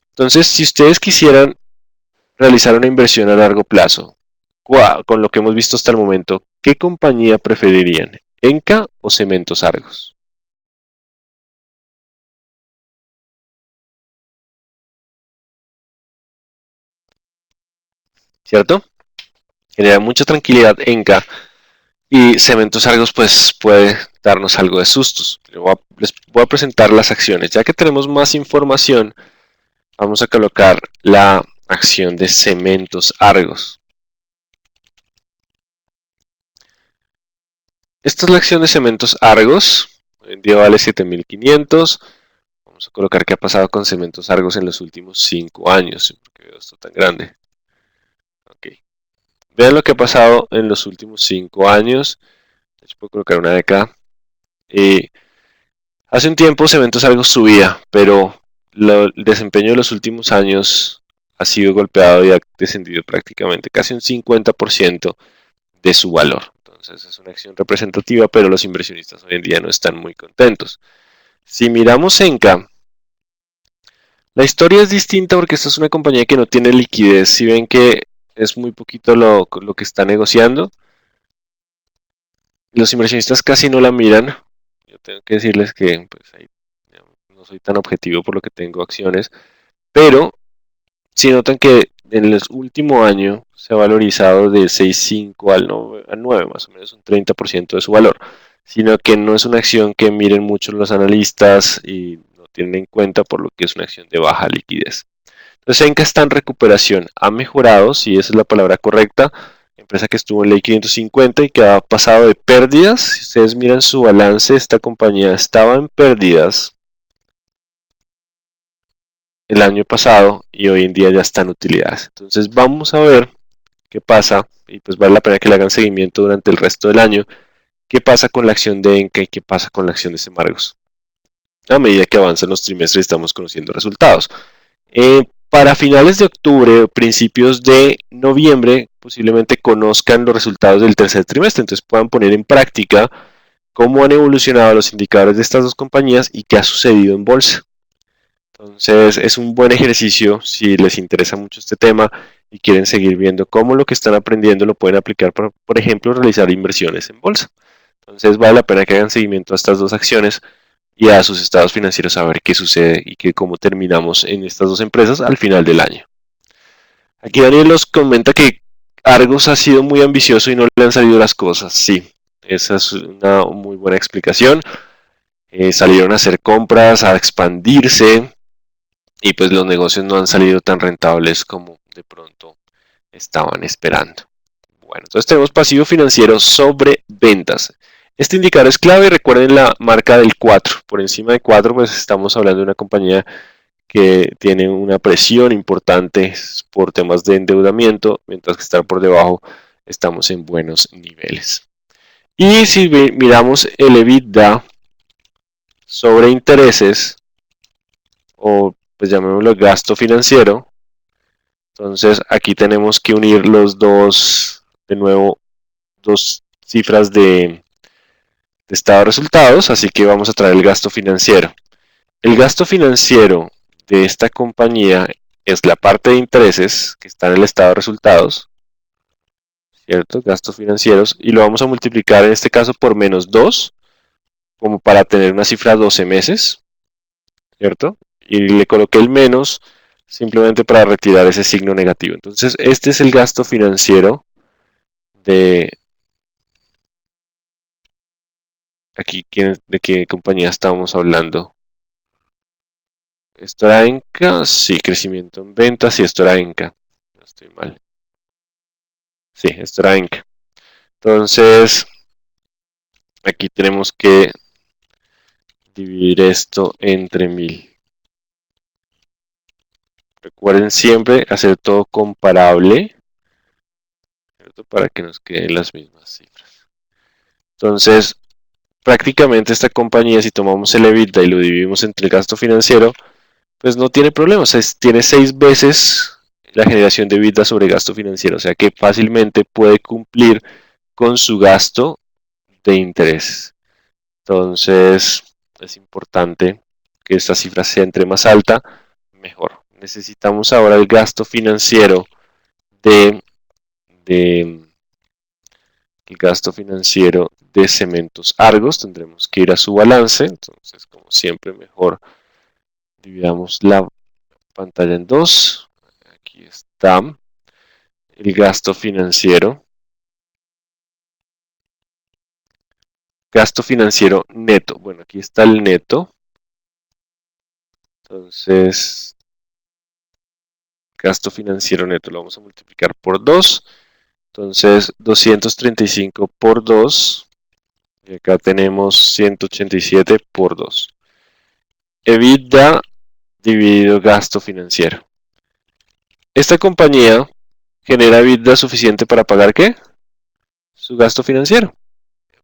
Entonces, si ustedes quisieran realizar una inversión a largo plazo, con lo que hemos visto hasta el momento, ¿qué compañía preferirían? ¿Enca o Cementos Argos? ¿Cierto? Genera mucha tranquilidad Enca y Cementos Argos pues puede darnos algo de sustos. Les voy a presentar las acciones. Ya que tenemos más información, vamos a colocar la acción de Cementos Argos. Esta es la acción de Cementos Argos. Hoy en día vale 7.500. Vamos a colocar qué ha pasado con Cementos Argos en los últimos 5 años. Porque veo esto tan grande. Ok. Vean lo que ha pasado en los últimos 5 años. De hecho, puedo colocar una década. Hace un tiempo Cementos Argos subía, pero el desempeño de los últimos años ha sido golpeado y ha descendido prácticamente casi un 50% de su valor. Entonces es una acción representativa, pero los inversionistas hoy en día no están muy contentos. Si miramos Enca, la historia es distinta porque esta es una compañía que no tiene liquidez. Si ven que es muy poquito lo que está negociando, los inversionistas casi no la miran. Yo tengo que decirles que pues, ahí, no soy tan objetivo por lo que tengo acciones, pero si notan que en el último año se ha valorizado de 6.5 al 9, más o menos un 30% de su valor, sino que no es una acción que miren mucho los analistas y no tienen en cuenta por lo que es una acción de baja liquidez. Entonces Enca está en recuperación, ha mejorado, si esa es la palabra correcta, empresa que estuvo en ley 550 y que ha pasado de pérdidas. Si ustedes miran su balance, esta compañía estaba en pérdidas el año pasado y hoy en día ya están utilidades. Entonces vamos a ver qué pasa y pues vale la pena que le hagan seguimiento durante el resto del año. ¿Qué pasa con la acción de Enca y qué pasa con la acción de Semargos? A medida que avanzan los trimestres estamos conociendo resultados. Para finales de octubre, principios de noviembre, posiblemente conozcan los resultados del tercer trimestre, entonces puedan poner en práctica cómo han evolucionado los indicadores de estas dos compañías y qué ha sucedido en bolsa. Entonces es un buen ejercicio si les interesa mucho este tema y quieren seguir viendo cómo lo que están aprendiendo lo pueden aplicar para, por ejemplo, realizar inversiones en bolsa. Entonces vale la pena que hagan seguimiento a estas dos acciones y a sus estados financieros, a ver qué sucede y cómo terminamos en estas dos empresas al final del año. Aquí Daniel nos comenta que Argos ha sido muy ambicioso y no le han salido las cosas. Sí, esa es una muy buena explicación. Salieron a hacer compras, a expandirse y pues los negocios no han salido tan rentables como de pronto estaban esperando. Bueno, entonces tenemos pasivo financiero sobre ventas. Este indicador es clave, recuerden la marca del 4. Por encima de 4 pues estamos hablando de una compañía que tiene una presión importante por temas de endeudamiento, mientras que estar por debajo estamos en buenos niveles. Y si miramos el EBITDA sobre intereses, o pues llamémoslo gasto financiero, entonces aquí tenemos que unir los dos, de nuevo, dos cifras de estado de resultados, así que vamos a traer el gasto financiero. El gasto financiero de esta compañía es la parte de intereses que está en el estado de resultados, ¿cierto? Gastos financieros, y lo vamos a multiplicar en este caso por menos 2, como para tener una cifra 12 meses, ¿cierto? Y le coloqué el menos simplemente para retirar ese signo negativo. Entonces, este es el gasto financiero de... Aquí, ¿de qué compañía estamos hablando? ¿Esto era Enca? Sí, crecimiento en ventas. Sí, esto era Enca. No estoy mal. Sí, esto era Enca. Entonces, aquí tenemos que dividir esto entre 1000. Recuerden siempre hacer todo comparable, ¿cierto? Para que nos queden las mismas cifras. Entonces, prácticamente esta compañía, si tomamos el EBITDA y lo dividimos entre el gasto financiero, pues no tiene problemas. Tiene 6 veces la generación de EBITDA sobre gasto financiero, o sea que fácilmente puede cumplir con su gasto de interés. Entonces, es importante que esta cifra sea entre más alta, mejor. Necesitamos ahora el gasto financiero el gasto financiero de Cementos Argos. Tendremos que ir a su balance. Entonces, como siempre, mejor dividamos la pantalla en dos. Aquí está el gasto financiero. Gasto financiero neto. Bueno, aquí está el neto. Entonces, gasto financiero neto lo vamos a multiplicar por 2. Entonces, 235 por 2. Y acá tenemos 187 por 2. EBITDA dividido gasto financiero. Esta compañía genera EBITDA suficiente para pagar ¿qué? Su gasto financiero.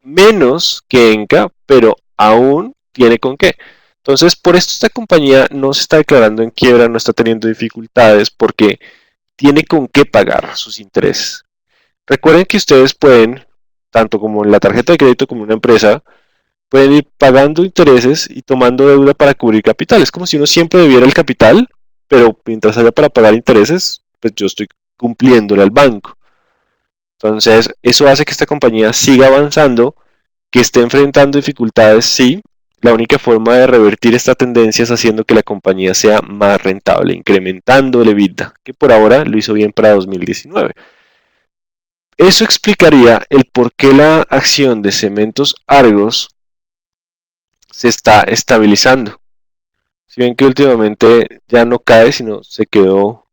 Menos que Enca, pero aún tiene con qué. Entonces, por esto esta compañía no se está declarando en quiebra, no está teniendo dificultades porque tiene con qué pagar sus intereses. Recuerden que ustedes pueden, tanto como en la tarjeta de crédito como en una empresa, pueden ir pagando intereses y tomando deuda para cubrir capital. Es como si uno siempre debiera el capital, pero mientras haya para pagar intereses, pues yo estoy cumpliéndole al banco. Entonces, eso hace que esta compañía siga avanzando, que esté enfrentando dificultades, sí. La única forma de revertir esta tendencia es haciendo que la compañía sea más rentable, incrementando el EBITDA, que por ahora lo hizo bien para 2019. Eso explicaría el por qué la acción de Cementos Argos se está estabilizando. Si ven que últimamente ya no cae, sino se quedó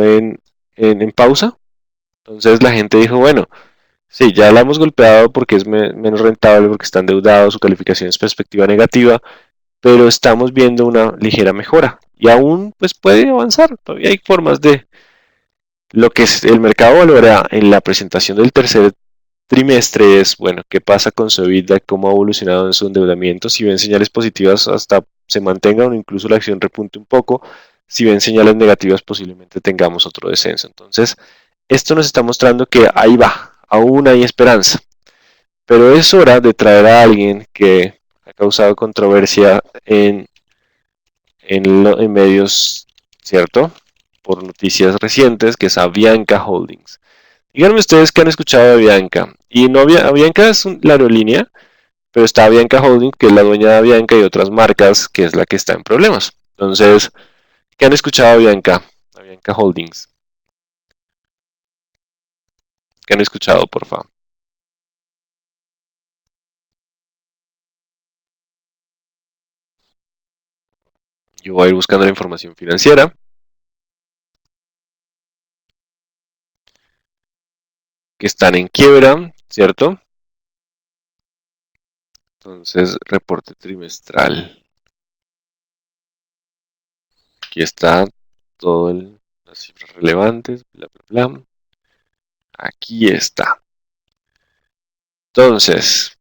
en pausa. Entonces la gente dijo, bueno, sí, ya la hemos golpeado porque es menos rentable, porque está endeudado, su calificación es perspectiva negativa, pero estamos viendo una ligera mejora y aún pues puede avanzar. Todavía hay formas de lo que el mercado valora en la presentación del tercer trimestre es, bueno, qué pasa con su EBITDA, cómo ha evolucionado en su endeudamiento, si ven señales positivas hasta se mantengan o incluso la acción repunte un poco, si ven señales negativas posiblemente tengamos otro descenso. Entonces, esto nos está mostrando que ahí va, aún hay esperanza. Pero es hora de traer a alguien que ha causado controversia en medios, ¿cierto? Por noticias recientes, que es Avianca Holdings. Díganme ustedes que han escuchado de Avianca. Y no Avianca es la aerolínea, pero está Avianca Holdings, que es la dueña de Avianca y otras marcas, que es la que está en problemas. Entonces, ¿qué han escuchado de Avianca? Avianca Holdings. ¿Qué han escuchado, por favor? Yo voy a ir buscando la información financiera. Que están en quiebra, ¿cierto? Entonces, reporte trimestral. Aquí está todo las cifras relevantes, bla, bla, bla. Aquí está. Entonces,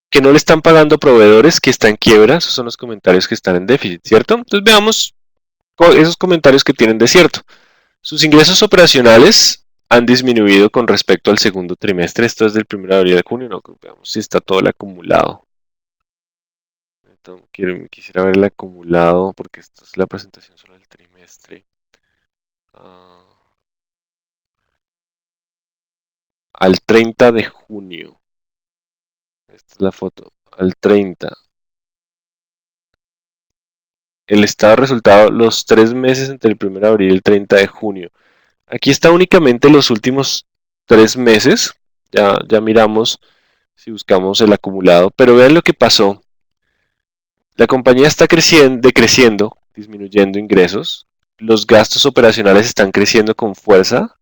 que no le están pagando proveedores, que está en quiebra, esos son los comentarios que están en déficit, ¿cierto? Entonces veamos esos comentarios que tienen de cierto. Sus ingresos operacionales han disminuido con respecto al segundo trimestre, esto es del 1 de abril a junio, no, veamos si está todo el acumulado. Entonces, quisiera ver el acumulado porque esta es la presentación solo del trimestre. Al 30 de junio. Esta es la foto. Al 30. El estado de resultado los 3 meses entre el 1 de abril y el 30 de junio. Aquí está únicamente los últimos 3 meses. Ya miramos si buscamos el acumulado. Pero vean lo que pasó. La compañía está decreciendo, disminuyendo ingresos. Los gastos operacionales están creciendo con fuerza.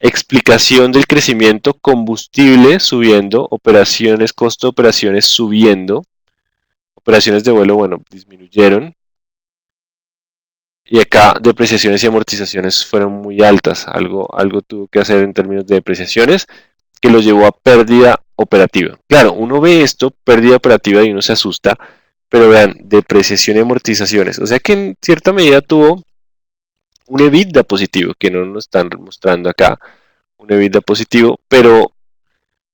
Explicación del crecimiento: combustible subiendo, operaciones, costo de operaciones subiendo, operaciones de vuelo, bueno, disminuyeron. Y acá depreciaciones y amortizaciones fueron muy altas. Algo tuvo que hacer en términos de depreciaciones que lo llevó a pérdida operativa. Claro, uno ve esto, pérdida operativa, y uno se asusta, pero vean, depreciación y amortizaciones. O sea que en cierta medida tuvo un EBITDA positivo, que no nos están mostrando acá, un EBITDA positivo, pero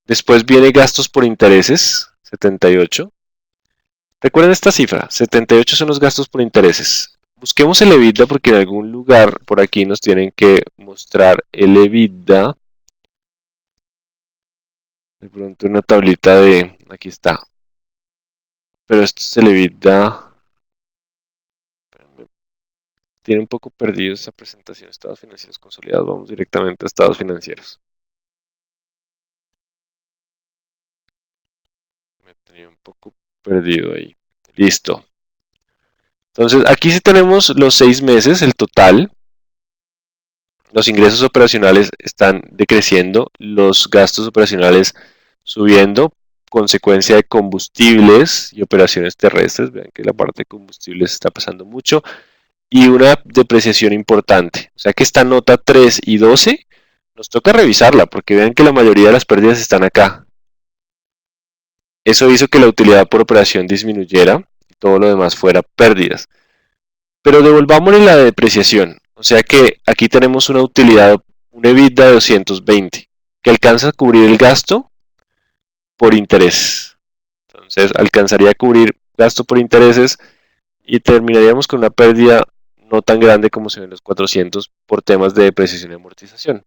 después viene gastos por intereses, 78. Recuerden esta cifra, 78 son los gastos por intereses. Busquemos el EBITDA porque en algún lugar por aquí nos tienen que mostrar el EBITDA. De pronto una tablita de... Aquí está. Pero esto es el EBITDA. Tiene un poco perdido esta presentación. Estados financieros consolidados. Vamos directamente a estados financieros. Me tenía un poco perdido ahí. Listo. Entonces aquí sí tenemos los 6 meses, el total. Los ingresos operacionales están decreciendo, los gastos operacionales subiendo, consecuencia de combustibles y operaciones terrestres. Vean que la parte de combustibles está pasando mucho. Y una depreciación importante. O sea que esta nota 3 y 12 nos toca revisarla porque vean que la mayoría de las pérdidas están acá. Eso hizo que la utilidad por operación disminuyera y todo lo demás fuera pérdidas. Pero devolvámosle la depreciación. O sea que aquí tenemos una utilidad, un EBITDA de 220, que alcanza a cubrir el gasto por interés. Entonces alcanzaría a cubrir gasto por intereses y terminaríamos con una pérdida no tan grande como se ven los 400 por temas de depreciación y amortización.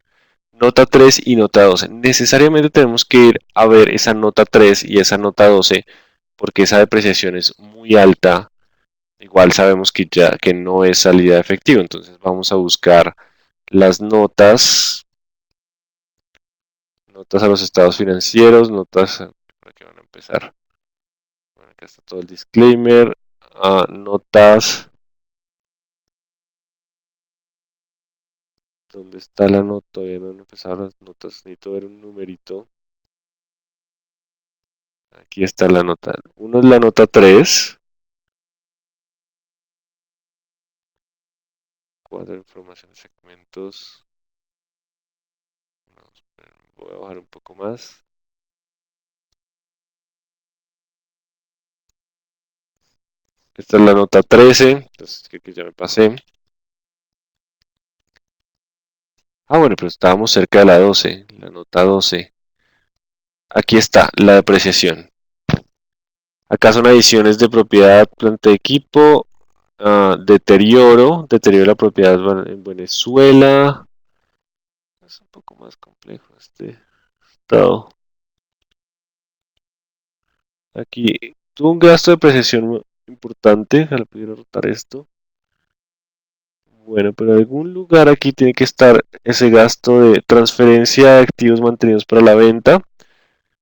Nota 3 y nota 12. Necesariamente tenemos que ir a ver esa nota 3 y esa nota 12 porque esa depreciación es muy alta. Igual sabemos que ya que no es salida efectiva, entonces vamos a buscar las notas a los estados financieros, notas para que van a empezar. Bueno, acá está todo el disclaimer, notas. ¿Dónde está la nota? Todavía no han empezado las notas, necesito ver un numerito. Aquí está la nota. Uno es la nota 3. 4 información de segmentos. Voy a bajar un poco más. Esta es la nota 13, entonces creo que ya me pasé. Bueno, pero estábamos cerca de la 12, la nota 12. Aquí está, la depreciación. Acá son adiciones de propiedad, planta de equipo, deterioro de la propiedad en Venezuela. Es un poco más complejo este estado. Aquí tuvo un gasto de depreciación importante, ojalá pudiera rotar esto. Bueno, pero en algún lugar aquí tiene que estar ese gasto de transferencia de activos mantenidos para la venta.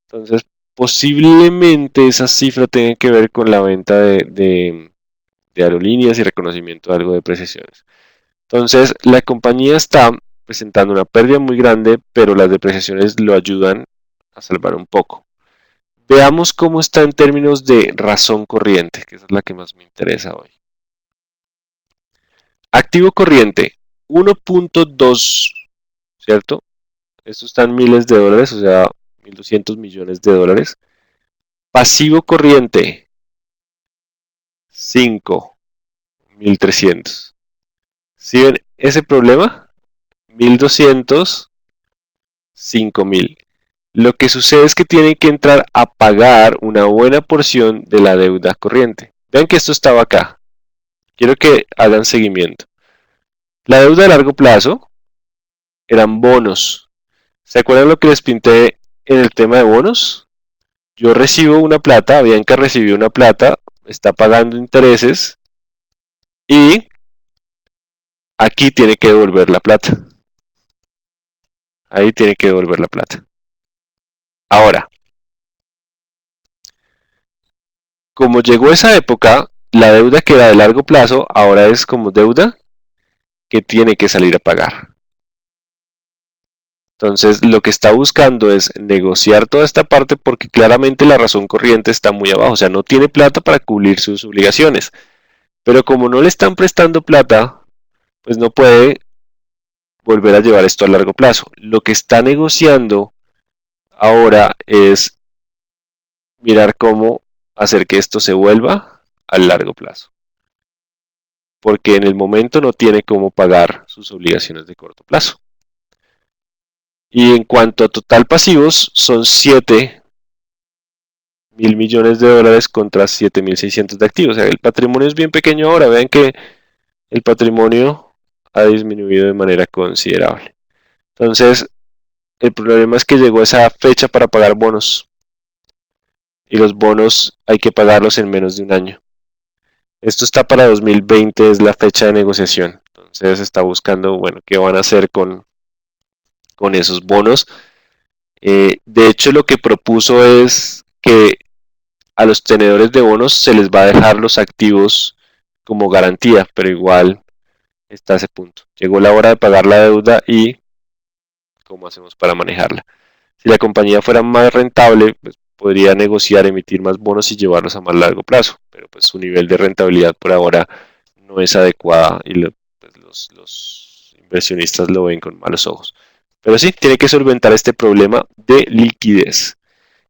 Entonces, posiblemente esa cifra tenga que ver con la venta de aerolíneas y reconocimiento de algo de depreciaciones. Entonces, la compañía está presentando una pérdida muy grande, pero las depreciaciones lo ayudan a salvar un poco. Veamos cómo está en términos de razón corriente, que esa es la que más me interesa hoy. Activo corriente, 1.2, ¿cierto? Esto está en miles de dólares, o sea, 1.200 millones de dólares. Pasivo corriente, 5, 1.300. ¿Sí ven ese problema? 1.200, 5.000. Lo que sucede es que tienen que entrar a pagar una buena porción de la deuda corriente. Vean que esto estaba acá. Quiero que hagan seguimiento. La deuda de largo plazo eran bonos. ¿Se acuerdan lo que les pinté en el tema de bonos? Yo recibo una plata, Bianca recibió una plata, está pagando intereses y aquí tiene que devolver la plata. Ahí tiene que devolver la plata. Ahora, como llegó esa época, la deuda que era de largo plazo ahora es como deuda que tiene que salir a pagar. Entonces, lo que está buscando es negociar toda esta parte porque claramente la razón corriente está muy abajo, o sea, no tiene plata para cubrir sus obligaciones. Pero como no le están prestando plata, pues no puede volver a llevar esto a largo plazo. Lo que está negociando ahora es mirar cómo hacer que esto se vuelva a largo plazo. Porque en el momento no tiene cómo pagar sus obligaciones de corto plazo. Y en cuanto a total pasivos, son 7.000 millones de dólares contra 7.600 de activos. O sea, el patrimonio es bien pequeño ahora. Vean que el patrimonio ha disminuido de manera considerable. Entonces, el problema es que llegó esa fecha para pagar bonos. Y los bonos hay que pagarlos en menos de un año. Esto está para 2020, es la fecha de negociación. Entonces está buscando, bueno, qué van a hacer con esos bonos. De hecho, lo que propuso es que a los tenedores de bonos se les va a dejar los activos como garantía, pero igual está ese punto. Llegó la hora de pagar la deuda y cómo hacemos para manejarla. Si la compañía fuera más rentable, pues podría negociar, emitir más bonos y llevarlos a más largo plazo, pero pues su nivel de rentabilidad por ahora no es adecuada y pues los inversionistas lo ven con malos ojos. Pero sí, tiene que solventar este problema de liquidez.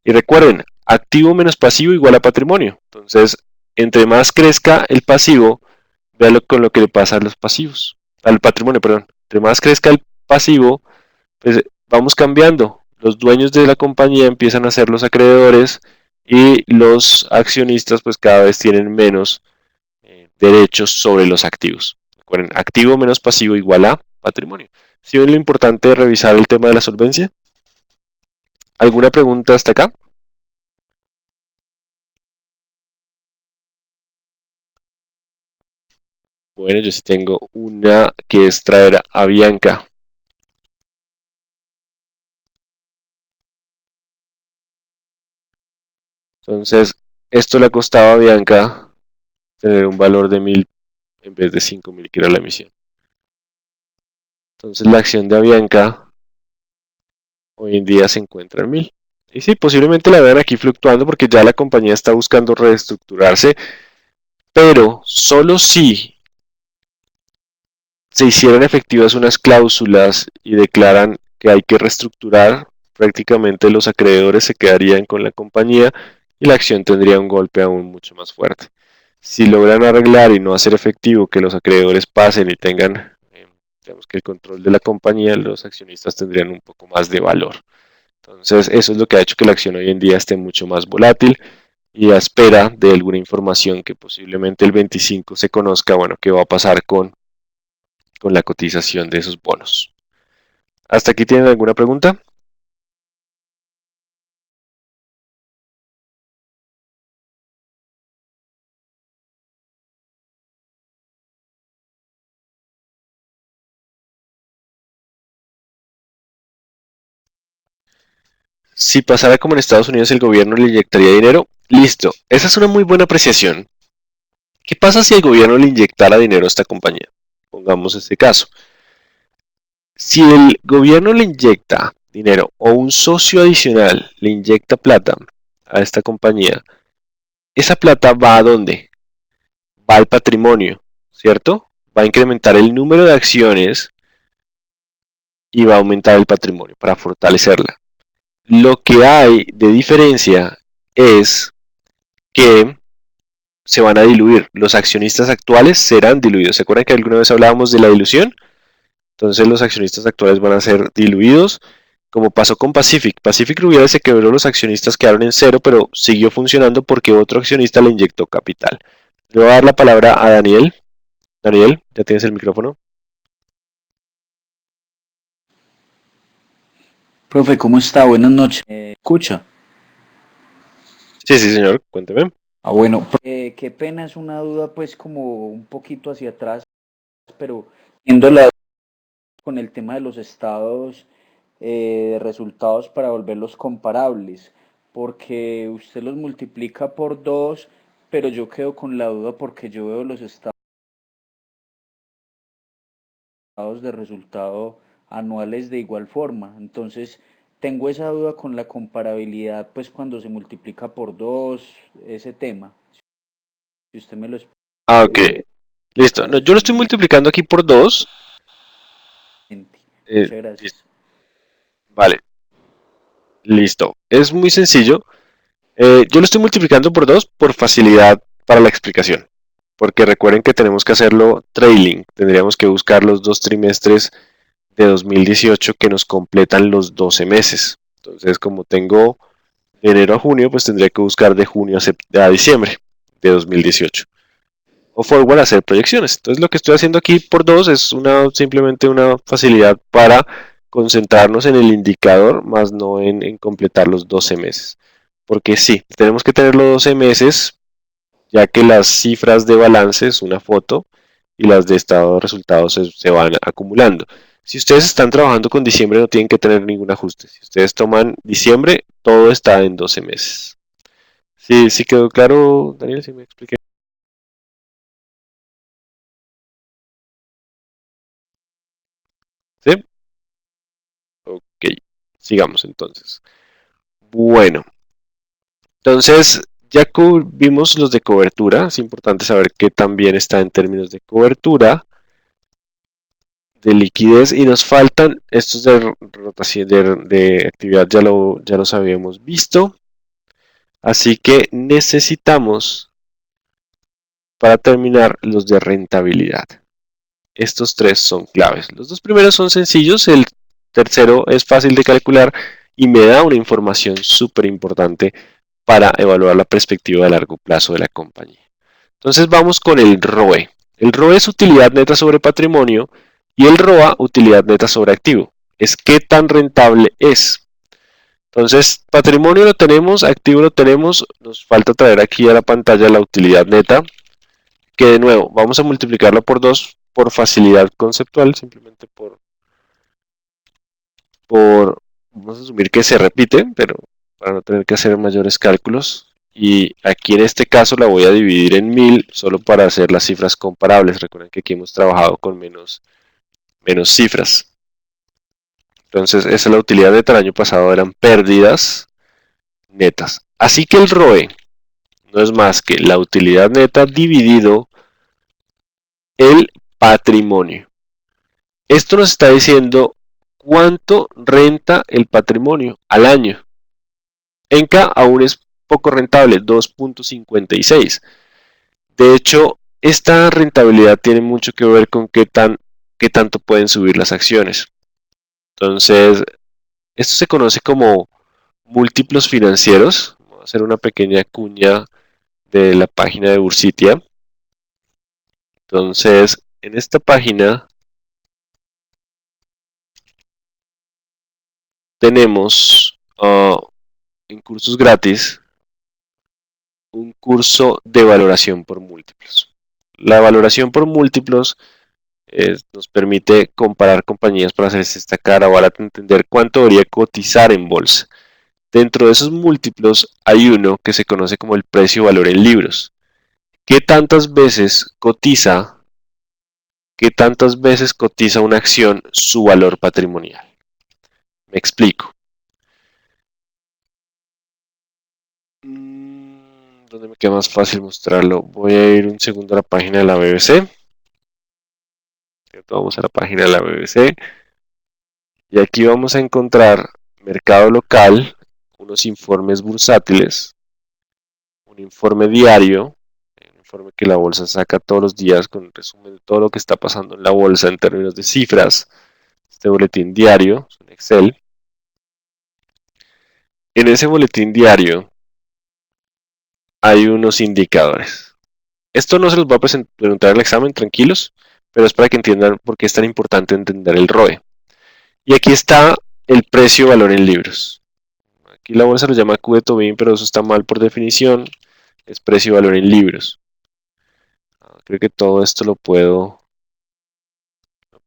Y recuerden, activo menos pasivo igual a patrimonio. Entonces, entre más crezca el pasivo, véalo con lo que le pasa a los pasivos, al patrimonio, perdón. Entre más crezca el pasivo, pues vamos cambiando. Los dueños de la compañía empiezan a ser los acreedores y los accionistas pues cada vez tienen menos derechos sobre los activos. Recuerden, activo menos pasivo igual a patrimonio. ¿Sí ven lo importante de revisar el tema de la solvencia? ¿Alguna pregunta hasta acá? Bueno, yo sí tengo una que es traer a Bianca. Entonces, esto le ha costado a Bianca tener un valor de 1.000 en vez de 5.000 que era la emisión. Entonces, la acción de Avianca hoy en día se encuentra en 1.000. Y sí, posiblemente la vean aquí fluctuando porque ya la compañía está buscando reestructurarse, pero solo si se hicieran efectivas unas cláusulas y declaran que hay que reestructurar, prácticamente los acreedores se quedarían con la compañía y la acción tendría un golpe aún mucho más fuerte. Si logran arreglar y no hacer efectivo que los acreedores pasen y tengan, digamos que el control de la compañía, los accionistas tendrían un poco más de valor. Entonces, eso es lo que ha hecho que la acción hoy en día esté mucho más volátil y a espera de alguna información que posiblemente el 25 se conozca, bueno, qué va a pasar con la cotización de esos bonos. ¿Hasta aquí tienen alguna pregunta? Si pasara como en Estados Unidos, el gobierno le inyectaría dinero. Listo, esa es una muy buena apreciación. ¿Qué pasa si el gobierno le inyectara dinero a esta compañía? Pongamos este caso. Si el gobierno le inyecta dinero o un socio adicional le inyecta plata a esta compañía, esa plata va a ¿dónde? Va al patrimonio, ¿cierto? Va a incrementar el número de acciones y va a aumentar el patrimonio para fortalecerla. Lo que hay de diferencia es que se van a diluir. Los accionistas actuales serán diluidos. ¿Se acuerdan que alguna vez hablábamos de la dilución? Entonces los accionistas actuales van a ser diluidos, como pasó con Pacific. Pacific Rubiales se quebró, los accionistas quedaron en cero, pero siguió funcionando porque otro accionista le inyectó capital. Le voy a dar la palabra a Daniel. Daniel, ya tienes el micrófono. Profe, ¿cómo está? Buenas noches. ¿Escucha? Sí, sí, señor, cuénteme. Bueno, qué pena, es una duda pues como un poquito hacia atrás, pero viendo la con el tema de los estados de resultados para volverlos comparables, porque usted los multiplica por 2, pero yo quedo con la duda porque yo veo los estados de resultado anuales de igual forma. Entonces, tengo esa duda con la comparabilidad, pues cuando se multiplica por 2, ese tema. Si usted me lo explica. Ah, ok. Listo. No, yo lo estoy multiplicando aquí por 2. Muchas gracias. Vale. Listo. Es muy sencillo. Yo lo estoy multiplicando por 2 por facilidad para la explicación. Porque recuerden que tenemos que hacerlo trailing. Tendríamos que buscar los 2 trimestres de 2018 que nos completan los 12 meses. Entonces, como tengo de enero a junio, pues tendría que buscar de junio a diciembre de 2018. O forward hacer proyecciones. Entonces, lo que estoy haciendo aquí por 2 es simplemente una facilidad para concentrarnos en el indicador, más no en completar los 12 meses. Porque sí, tenemos que tener los 12 meses, ya que las cifras de balance es una foto y las de estado de resultados se van acumulando. Si ustedes están trabajando con diciembre, no tienen que tener ningún ajuste. Si ustedes toman diciembre, todo está en 12 meses. Sí, sí quedó claro, Daniel, si me expliqué. ¿Sí? Ok, sigamos entonces. Bueno, entonces ya vimos los de cobertura. Es importante saber que también está en términos de cobertura, de liquidez, y nos faltan estos de rotación de actividad, ya los habíamos visto. Así que necesitamos, para terminar, los de rentabilidad. Estos 3 son claves. Los 2 primeros son sencillos, el tercero es fácil de calcular y me da una información súper importante para evaluar la perspectiva de largo plazo de la compañía. Entonces vamos con el ROE. El ROE es utilidad neta sobre patrimonio y el ROA utilidad neta sobre activo. Es qué tan rentable es. Entonces, patrimonio lo tenemos, activo lo tenemos, nos falta traer aquí a la pantalla la utilidad neta, que de nuevo vamos a multiplicarlo por 2 por facilidad conceptual, simplemente vamos a asumir que se repite, pero para no tener que hacer mayores cálculos. Y aquí en este caso la voy a dividir en 1000 solo para hacer las cifras comparables. Recuerden que aquí hemos trabajado con menos cifras. Entonces esa es la utilidad neta. El año pasado eran pérdidas netas. Así que el ROE no es más que la utilidad neta dividido el patrimonio. Esto nos está diciendo cuánto renta el patrimonio al año. Enca aún es poco rentable, 2.56. De hecho, esta rentabilidad tiene mucho que ver con qué tanto pueden subir las acciones. Entonces, esto se conoce como múltiplos financieros. Voy a hacer una pequeña cuña de la página de Bursitia. Entonces, en esta página tenemos en cursos gratis un curso de valoración por múltiplos. La valoración por múltiplos nos permite comparar compañías para hacerse esta cara o entender cuánto debería cotizar en bolsa. Dentro de esos múltiplos hay uno que se conoce como el precio-valor en libros. ¿Qué tantas veces cotiza una acción su valor patrimonial? Me explico. ¿Dónde me queda más fácil mostrarlo? Voy a ir un segundo a la página de la BBC. Vamos a la página de la BBC. Y aquí vamos a encontrar mercado local, unos informes bursátiles, un informe diario, un informe que la bolsa saca todos los días con un resumen de todo lo que está pasando en la bolsa en términos de cifras. Este boletín diario, es un Excel. En ese boletín diario hay unos indicadores. Esto no se los voy a preguntar en el examen, tranquilos, pero es para que entiendan por qué es tan importante entender el ROE. Y aquí está el precio-valor en libros. Aquí la bolsa lo llama Q de Tobin, pero eso está mal por definición. Es precio-valor en libros. Creo que todo esto lo puedo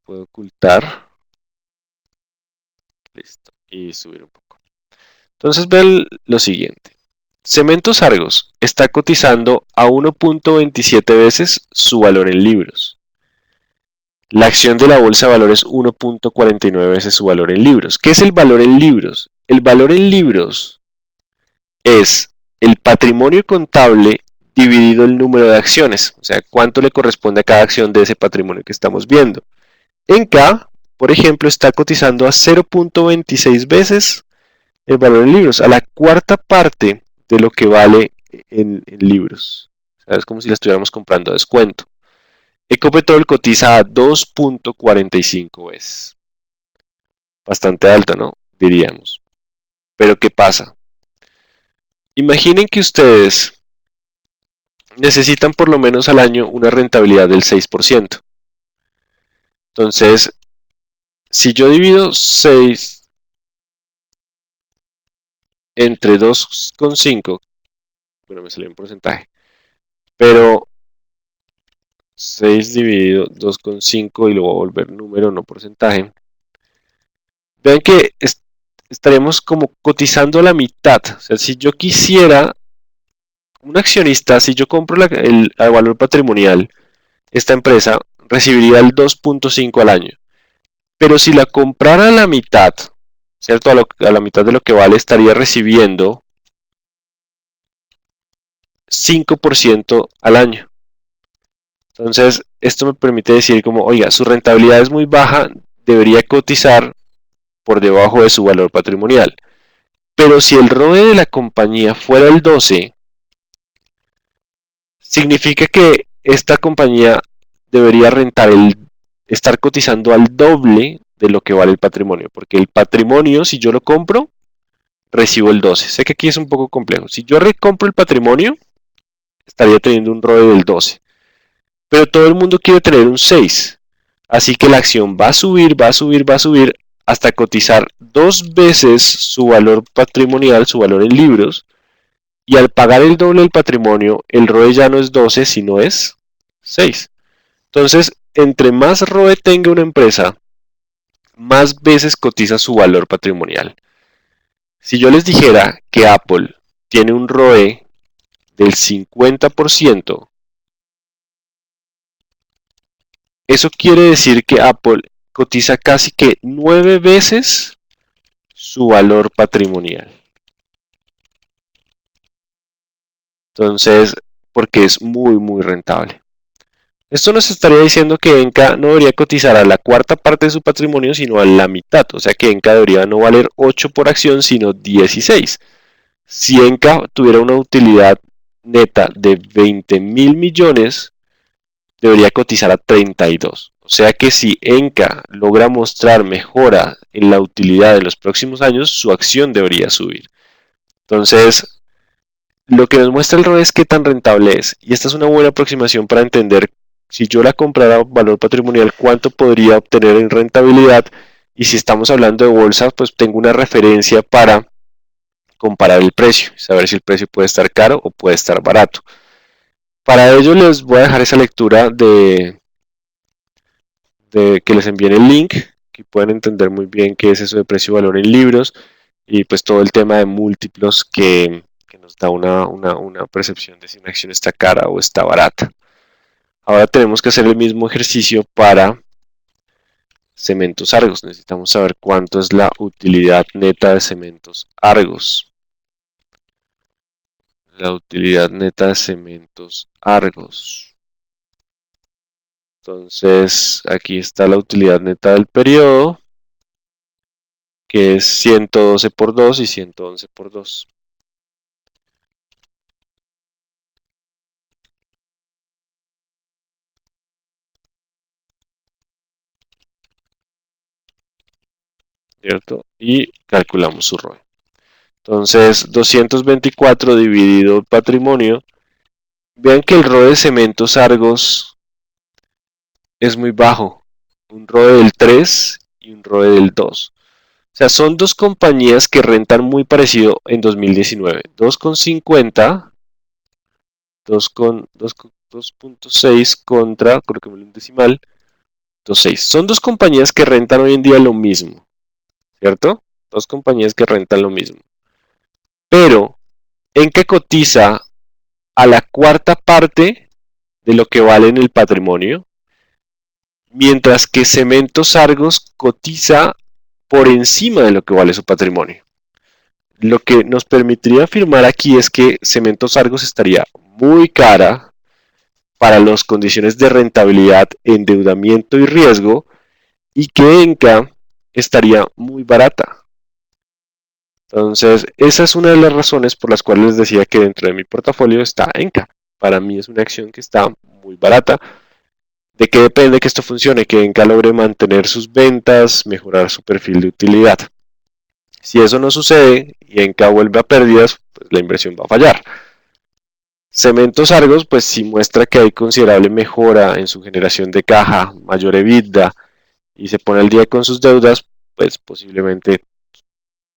ocultar. Listo. Y subir un poco. Entonces vean lo siguiente. Cementos Argos está cotizando a 1.27 veces su valor en libros. La acción de la bolsa de valores 1.49 veces su valor en libros. ¿Qué es el valor en libros? El valor en libros es el patrimonio contable dividido el número de acciones. O sea, cuánto le corresponde a cada acción de ese patrimonio que estamos viendo. Enca, por ejemplo, está cotizando a 0.26 veces el valor en libros, a la cuarta parte de lo que vale en libros. O sea, es como si la estuviéramos comprando a descuento. Ecopetrol cotiza a 2.45 veces. Bastante alta, ¿no? Diríamos. Pero ¿qué pasa? Imaginen que ustedes necesitan por lo menos al año una rentabilidad del 6%. Entonces, si yo divido 6 entre 2,5, bueno, me salió un porcentaje, pero 6 dividido 2,5 y lo voy a volver número, no porcentaje. Vean que estaríamos como cotizando la mitad. O sea, si yo quisiera, un accionista, si yo compro el valor patrimonial, esta empresa recibiría el 2.5 al año. Pero si la comprara a la mitad, ¿cierto? A la mitad de lo que vale, estaría recibiendo 5% al año. Entonces, esto me permite decir como, oiga, su rentabilidad es muy baja, debería cotizar por debajo de su valor patrimonial. Pero si el ROE de la compañía fuera el 12, significa que esta compañía debería estar cotizando al doble de lo que vale el patrimonio. Porque el patrimonio, si yo lo compro, recibo el 12. Sé que aquí es un poco complejo. Si yo recompro el patrimonio, estaría teniendo un ROE del 12. Pero todo el mundo quiere tener un 6. Así que la acción va a subir, va a subir, va a subir hasta cotizar 2 veces su valor patrimonial, su valor en libros. Y al pagar el doble del patrimonio, el ROE ya no es 12, sino es 6. Entonces, entre más ROE tenga una empresa, más veces cotiza su valor patrimonial. Si yo les dijera que Apple tiene un ROE del 50%, eso quiere decir que Apple cotiza casi que 9 veces su valor patrimonial. Entonces, porque es muy, muy rentable. Esto nos estaría diciendo que Enca no debería cotizar a la cuarta parte de su patrimonio, sino a la mitad. O sea que Enca debería no valer 8 por acción, sino 16. Si Enca tuviera una utilidad neta de 20.000 millones, debería cotizar a 32. O sea que si Enca logra mostrar mejora en la utilidad en los próximos años, su acción debería subir. Entonces, lo que nos muestra el ROE es qué tan rentable es. Y esta es una buena aproximación para entender si yo la comprara a valor patrimonial, cuánto podría obtener en rentabilidad. Y si estamos hablando de bolsa, pues tengo una referencia para comparar el precio, saber si el precio puede estar caro o puede estar barato. Para ello les voy a dejar esa lectura de que les envíen el link, que pueden entender muy bien qué es eso de precio-valor en libros y pues todo el tema de múltiplos que nos da una percepción de si una acción está cara o está barata. Ahora tenemos que hacer el mismo ejercicio para Cementos Argos. Necesitamos saber cuánto es la utilidad neta de Cementos Argos. La utilidad neta de Cementos Argos. Entonces, aquí está la utilidad neta del periodo, que es 112 por 2 y 111 por 2. ¿Cierto? Y calculamos su ROE. Entonces, 224 dividido el patrimonio. Vean que el ROE de Cementos Argos es muy bajo. Un ROE del 3 y un ROE del 2. O sea, son dos compañías que rentan muy parecido en 2019. 2,50, 2.6 contra, creo que me lo un decimal, 2.6. Son dos compañías que rentan hoy en día lo mismo, ¿cierto? Dos compañías que rentan lo mismo. Pero, ¿en qué cotiza a la cuarta parte de lo que vale en el patrimonio? Mientras que Cementos Argos cotiza por encima de lo que vale su patrimonio. Lo que nos permitiría afirmar aquí es que Cementos Argos estaría muy cara para las condiciones de rentabilidad, endeudamiento y riesgo, y que Enca estaría muy barata. Entonces, esa es una de las razones por las cuales les decía que dentro de mi portafolio está Enca. Para mí es una acción que está muy barata. ¿De qué depende que esto funcione? Que Enca logre mantener sus ventas, mejorar su perfil de utilidad. Si eso no sucede y Enca vuelve a pérdidas, pues la inversión va a fallar. Cementos Argos, pues sí muestra que hay considerable mejora en su generación de caja, mayor EBITDA, y se pone al día con sus deudas, pues posiblemente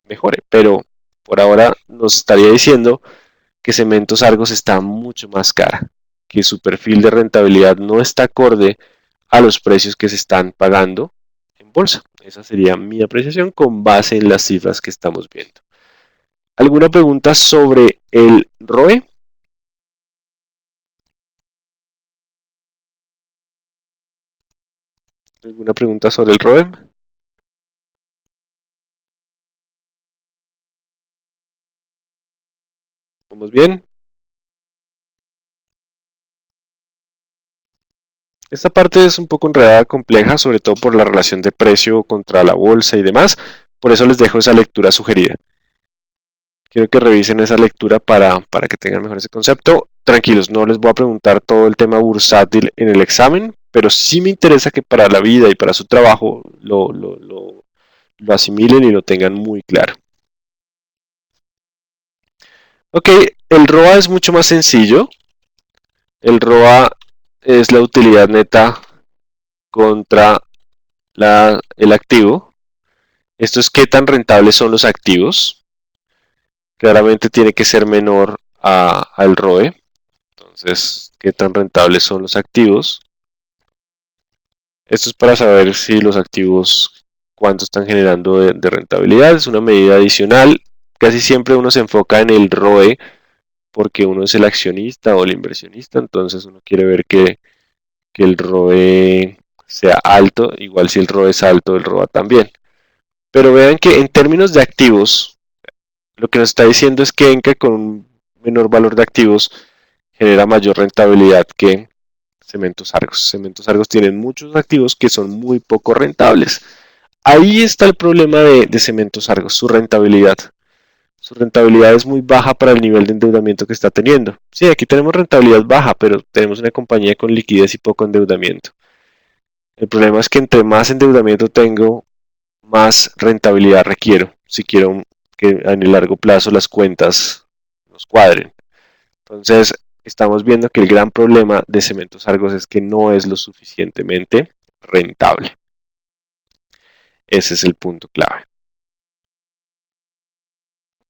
mejore. Pero por ahora nos estaría diciendo que Cementos Argos está mucho más cara, que su perfil de rentabilidad no está acorde a los precios que se están pagando en bolsa. Esa sería mi apreciación con base en las cifras que estamos viendo. ¿Alguna pregunta sobre el ROE? ¿Alguna pregunta sobre el ROE? ¿Vamos bien? Esta parte es un poco enredada, compleja, sobre todo por la relación de precio contra la bolsa y demás. Por eso les dejo esa lectura sugerida. Quiero que revisen esa lectura para que tengan mejor ese concepto. Tranquilos, no les voy a preguntar todo el tema bursátil en el examen, pero sí me interesa que para la vida y para su trabajo lo asimilen y lo tengan muy claro. Ok, el ROA es mucho más sencillo. El ROA es la utilidad neta contra el activo. Esto es qué tan rentables son los activos. Claramente tiene que ser menor al ROE. Entonces, qué tan rentables son los activos. Esto es para saber si los activos, cuánto están generando de rentabilidad. Es una medida adicional. Casi siempre uno se enfoca en el ROE porque uno es el accionista o el inversionista. Entonces uno quiere ver que el ROE sea alto. Igual si el ROE es alto, el ROA también. Pero vean que en términos de activos, lo que nos está diciendo es que Enca con un menor valor de activos genera mayor rentabilidad que Cementos Argos. Cementos Argos tienen muchos activos que son muy poco rentables. Ahí está el problema de Cementos Argos, su rentabilidad. su rentabilidad es muy baja para el nivel de endeudamiento que está teniendo. Sí, aquí tenemos rentabilidad baja, pero tenemos una compañía con liquidez y poco endeudamiento. El problema es que entre más endeudamiento tengo, más rentabilidad requiero, si quiero que en el largo plazo las cuentas nos cuadren. Entonces, estamos viendo que el gran problema de Cementos Argos es que no es lo suficientemente rentable. Ese es el punto clave.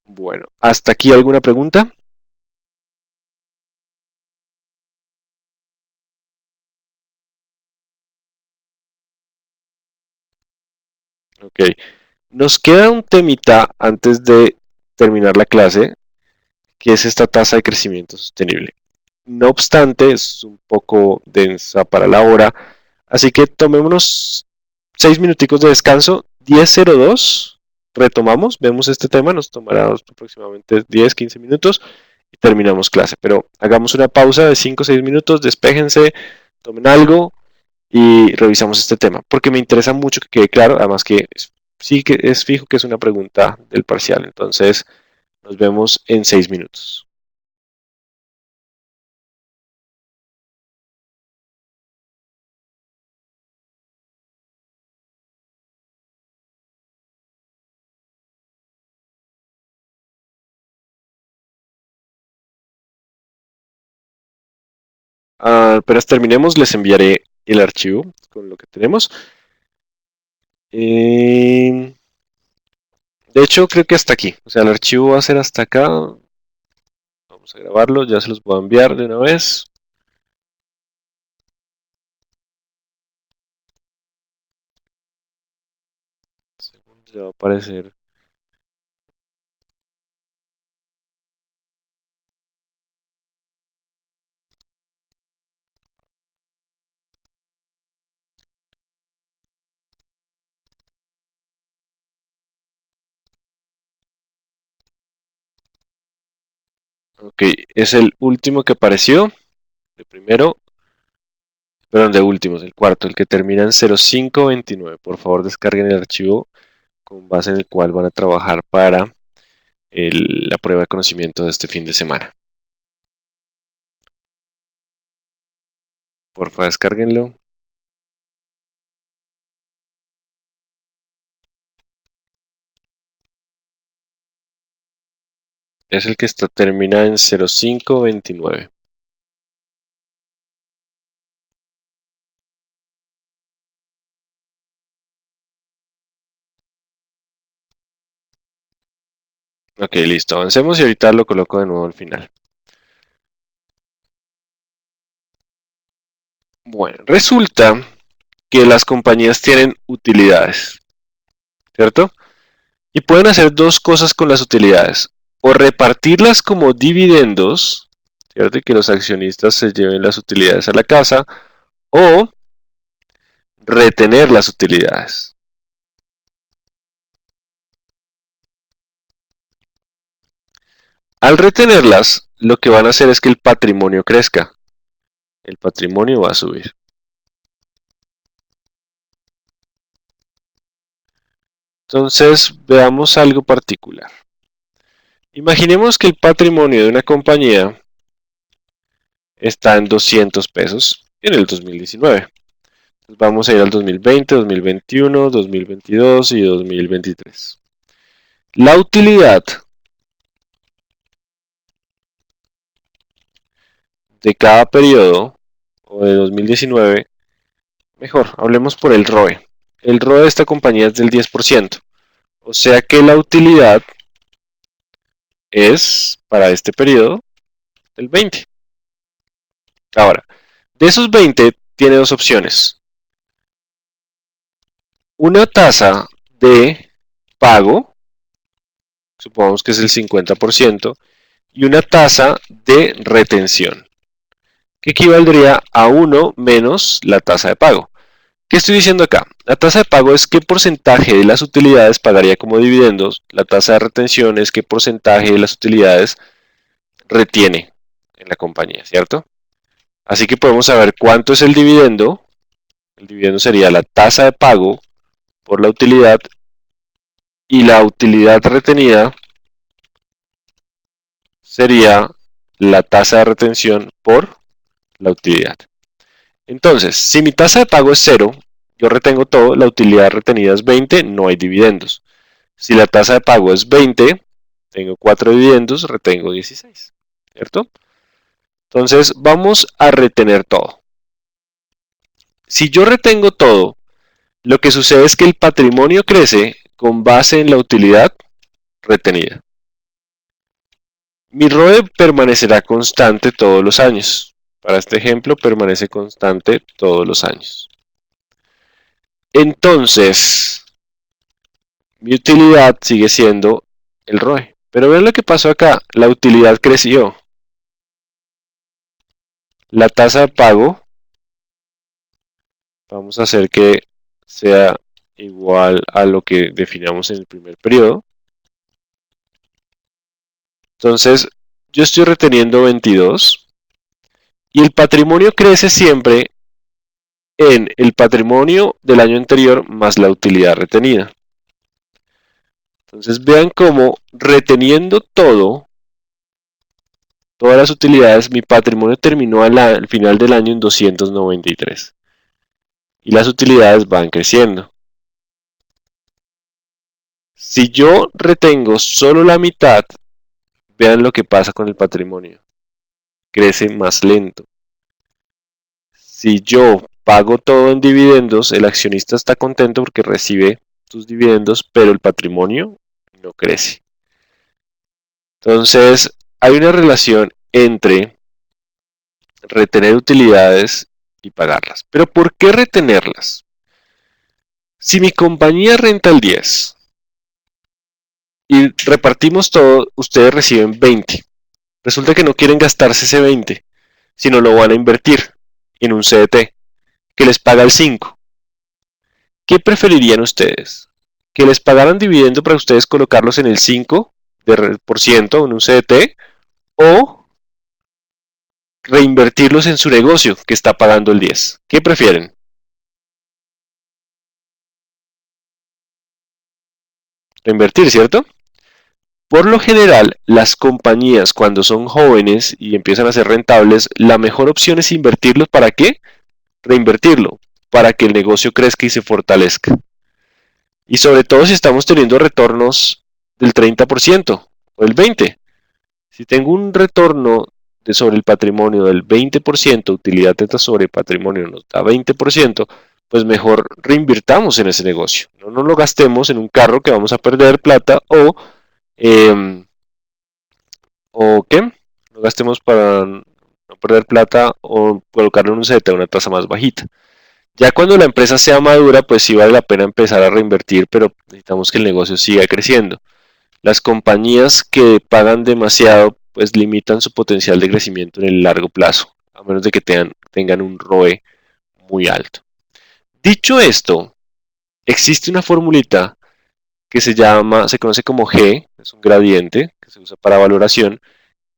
Bueno, ¿hasta aquí alguna pregunta? Ok, nos queda un temita antes de terminar la clase, que es esta tasa de crecimiento sostenible. No obstante, es un poco densa para la hora, así que tomémonos 6 minuticos de descanso. 10:02, retomamos, vemos este tema, nos tomará aproximadamente 10-15 minutos y terminamos clase. Pero hagamos una pausa de 5 o 6 minutos, despéjense, tomen algo y revisamos este tema, porque me interesa mucho que quede claro, además que sí que es fijo que es una pregunta del parcial. Entonces, nos vemos en 6 minutos. Apenas terminemos, les enviaré el archivo con lo que tenemos. De hecho, creo que hasta aquí. O sea, el archivo va a ser hasta acá. Vamos a grabarlo, ya se los voy a enviar de una vez. Segundo, ya va a aparecer. Ok, es el último que apareció. El primero, perdón, de últimos, el cuarto, el que termina en 0529. Por favor, descarguen el archivo con base en el cual van a trabajar para la prueba de conocimiento de este fin de semana. Por favor, descárguenlo. Es el que termina en 0529. Ok, listo, avancemos y ahorita lo coloco de nuevo al final. Bueno, resulta que las compañías tienen utilidades, ¿cierto? Y pueden hacer dos cosas con las utilidades. O repartirlas como dividendos, ¿cierto? Y que los accionistas se lleven las utilidades a la casa. O retener las utilidades. Al retenerlas, lo que van a hacer es que el patrimonio crezca. El patrimonio va a subir. Entonces, veamos algo particular. Imaginemos que el patrimonio de una compañía está en 200 pesos en el 2019. Entonces vamos a ir al 2020, 2021, 2022 y 2023. La utilidad de cada periodo, o de 2019, mejor, hablemos por el ROE. El ROE de esta compañía es del 10%. O sea que la utilidad es, para este periodo, del 20%. Ahora, de esos 20 tiene dos opciones. Una tasa de pago, supongamos que es el 50%, y una tasa de retención, que equivaldría a 1 menos la tasa de pago. ¿Qué estoy diciendo acá? La tasa de pago es qué porcentaje de las utilidades pagaría como dividendos, la tasa de retención es qué porcentaje de las utilidades retiene en la compañía, ¿cierto? Así que podemos saber cuánto es el dividendo. El dividendo sería la tasa de pago por la utilidad y la utilidad retenida sería la tasa de retención por la utilidad. Entonces, si mi tasa de pago es 0, yo retengo todo, la utilidad retenida es 20, no hay dividendos. Si la tasa de pago es 20, tengo 4 dividendos, retengo 16, ¿cierto? Entonces, vamos a retener todo. Si yo retengo todo, lo que sucede es que el patrimonio crece con base en la utilidad retenida. Mi ROE permanecerá constante todos los años. Para este ejemplo, permanece constante todos los años. Entonces, mi utilidad sigue siendo el ROE. Pero vean lo que pasó acá. La utilidad creció. La tasa de pago, vamos a hacer que sea igual a lo que definamos en el primer periodo. Entonces, yo estoy reteniendo 22 y el patrimonio crece siempre en el patrimonio del año anterior más la utilidad retenida. Entonces, vean cómo reteniendo todo, todas las utilidades, mi patrimonio terminó al final del año en 293. Y las utilidades van creciendo. Si yo retengo solo la mitad, vean lo que pasa con el patrimonio. Crece más lento. Si yo pago todo en dividendos, el accionista está contento porque recibe sus dividendos, pero el patrimonio no crece. Entonces, hay una relación entre retener utilidades y pagarlas. ¿Pero por qué retenerlas? Si mi compañía renta el 10 y repartimos todo, ustedes reciben 20. Resulta que no quieren gastarse ese 20, sino lo van a invertir en un CDT que les paga el 5. ¿Qué preferirían ustedes? ¿Que les pagaran dividendo para ustedes colocarlos en el 5% en un CDT o reinvertirlos en su negocio que está pagando el 10? ¿Qué prefieren? Reinvertir, ¿cierto? Por lo general, las compañías cuando son jóvenes y empiezan a ser rentables, la mejor opción es invertirlos. ¿Para qué? Reinvertirlo, para que el negocio crezca y se fortalezca. Y sobre todo si estamos teniendo retornos del 30% o del 20%. Si tengo un retorno sobre el patrimonio del 20%, utilidad neta sobre patrimonio nos da 20%, pues mejor reinvirtamos en ese negocio. No nos lo gastemos en un carro que vamos a perder plata o ¿qué? No gastemos para no perder plata o colocarlo en un CDT a una tasa más bajita. Ya cuando la empresa sea madura, pues sí vale la pena empezar a reinvertir, pero necesitamos que el negocio siga creciendo. Las compañías que pagan demasiado, pues limitan su potencial de crecimiento en el largo plazo, a menos de que tengan un ROE muy alto. Dicho esto, existe una formulita que se conoce como G, es un gradiente que se usa para valoración.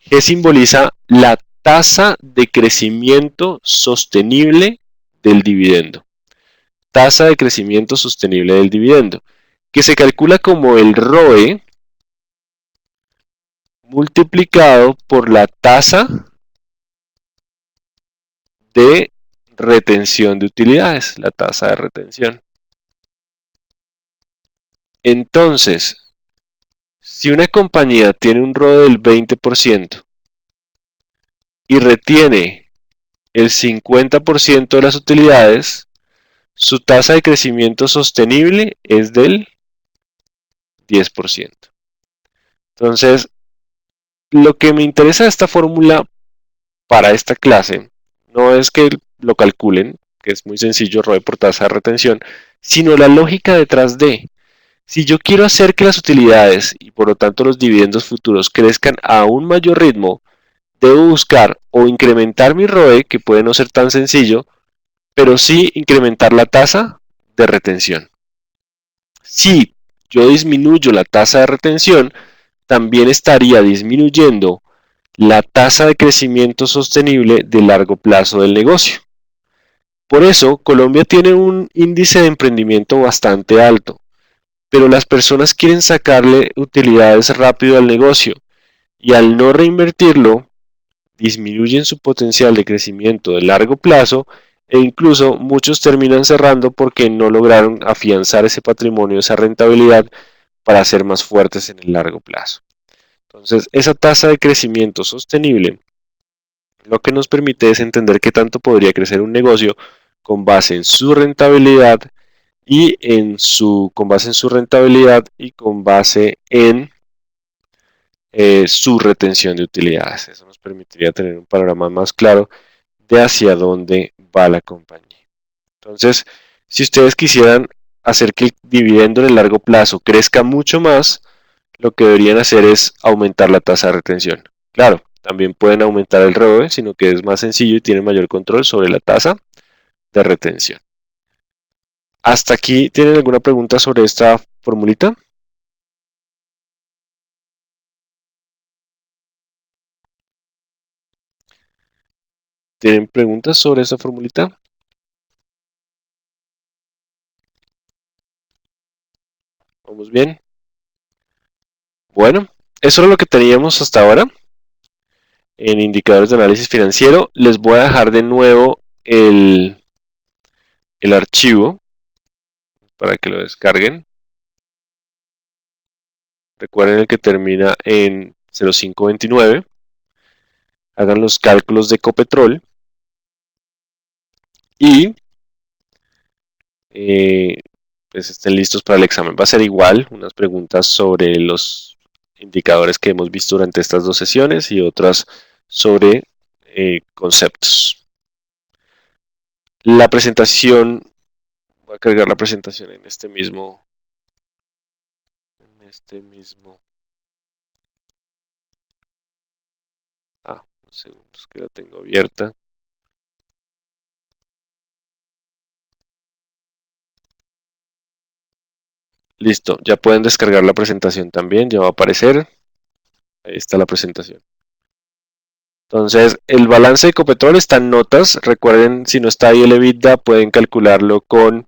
G simboliza la tasa de crecimiento sostenible del dividendo. Tasa de crecimiento sostenible del dividendo, que se calcula como el ROE multiplicado por la tasa de retención de utilidades, la tasa de retención. Entonces, si una compañía tiene un ROE del 20% y retiene el 50% de las utilidades, su tasa de crecimiento sostenible es del 10%. Entonces, lo que me interesa de esta fórmula para esta clase no es que lo calculen, que es muy sencillo, ROE por tasa de retención, sino la lógica detrás de. Si yo quiero hacer que las utilidades y por lo tanto los dividendos futuros crezcan a un mayor ritmo, debo buscar o incrementar mi ROE, que puede no ser tan sencillo, pero sí incrementar la tasa de retención. Si yo disminuyo la tasa de retención, también estaría disminuyendo la tasa de crecimiento sostenible de largo plazo del negocio. Por eso, Colombia tiene un índice de emprendimiento bastante alto, pero las personas quieren sacarle utilidades rápido al negocio y al no reinvertirlo, disminuyen su potencial de crecimiento de largo plazo e incluso muchos terminan cerrando porque no lograron afianzar ese patrimonio, esa rentabilidad para ser más fuertes en el largo plazo. Entonces, esa tasa de crecimiento sostenible lo que nos permite es entender qué tanto podría crecer un negocio con base en su rentabilidad con base en su rentabilidad y con base en su retención de utilidades. Eso nos permitiría tener un panorama más claro de hacia dónde va la compañía. Entonces, si ustedes quisieran hacer que el dividendo en el largo plazo crezca mucho más, lo que deberían hacer es aumentar la tasa de retención. Claro, también pueden aumentar el ROE, sino que es más sencillo y tienen mayor control sobre la tasa de retención. ¿Hasta aquí tienen alguna pregunta sobre esta formulita? ¿Tienen preguntas sobre esta formulita? ¿Vamos bien? Bueno, eso es lo que teníamos hasta ahora en indicadores de análisis financiero. Les voy a dejar de nuevo el archivo para que lo descarguen. Recuerden el que termina en 0529. Hagan los cálculos de Ecopetrol y pues estén listos para el examen. Va a ser igual, unas preguntas sobre los indicadores que hemos visto durante estas dos sesiones y otras sobre conceptos. La presentación, voy a cargar la presentación en este mismo. Un segundo, es que la tengo abierta. Listo, ya pueden descargar la presentación también, ya va a aparecer. Ahí está la presentación. Entonces, el balance de Ecopetrol está en notas. Recuerden, si no está ahí el EBITDA, pueden calcularlo con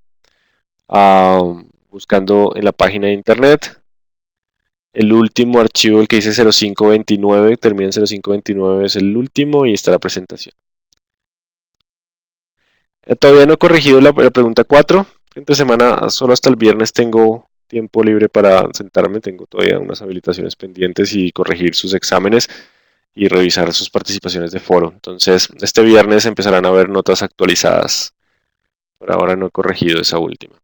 buscando en la página de internet. El último archivo, el que dice 0529, termina en 0529, es el último y está la presentación. Todavía no he corregido la pregunta 4. Entre semana, solo hasta el viernes tengo tiempo libre para sentarme. Tengo todavía unas habilitaciones pendientes y corregir sus exámenes y revisar sus participaciones de foro. Entonces, este viernes empezarán a ver notas actualizadas. Por ahora no he corregido esa última.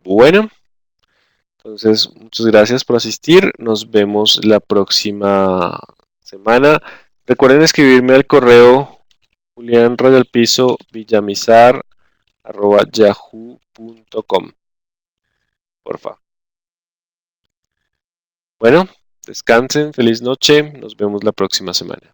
Bueno, entonces muchas gracias por asistir. Nos vemos la próxima semana. Recuerden escribirme al correo julianrayalpizo.villamizar@yahoo.com. Porfa. Bueno, descansen, feliz noche. Nos vemos la próxima semana.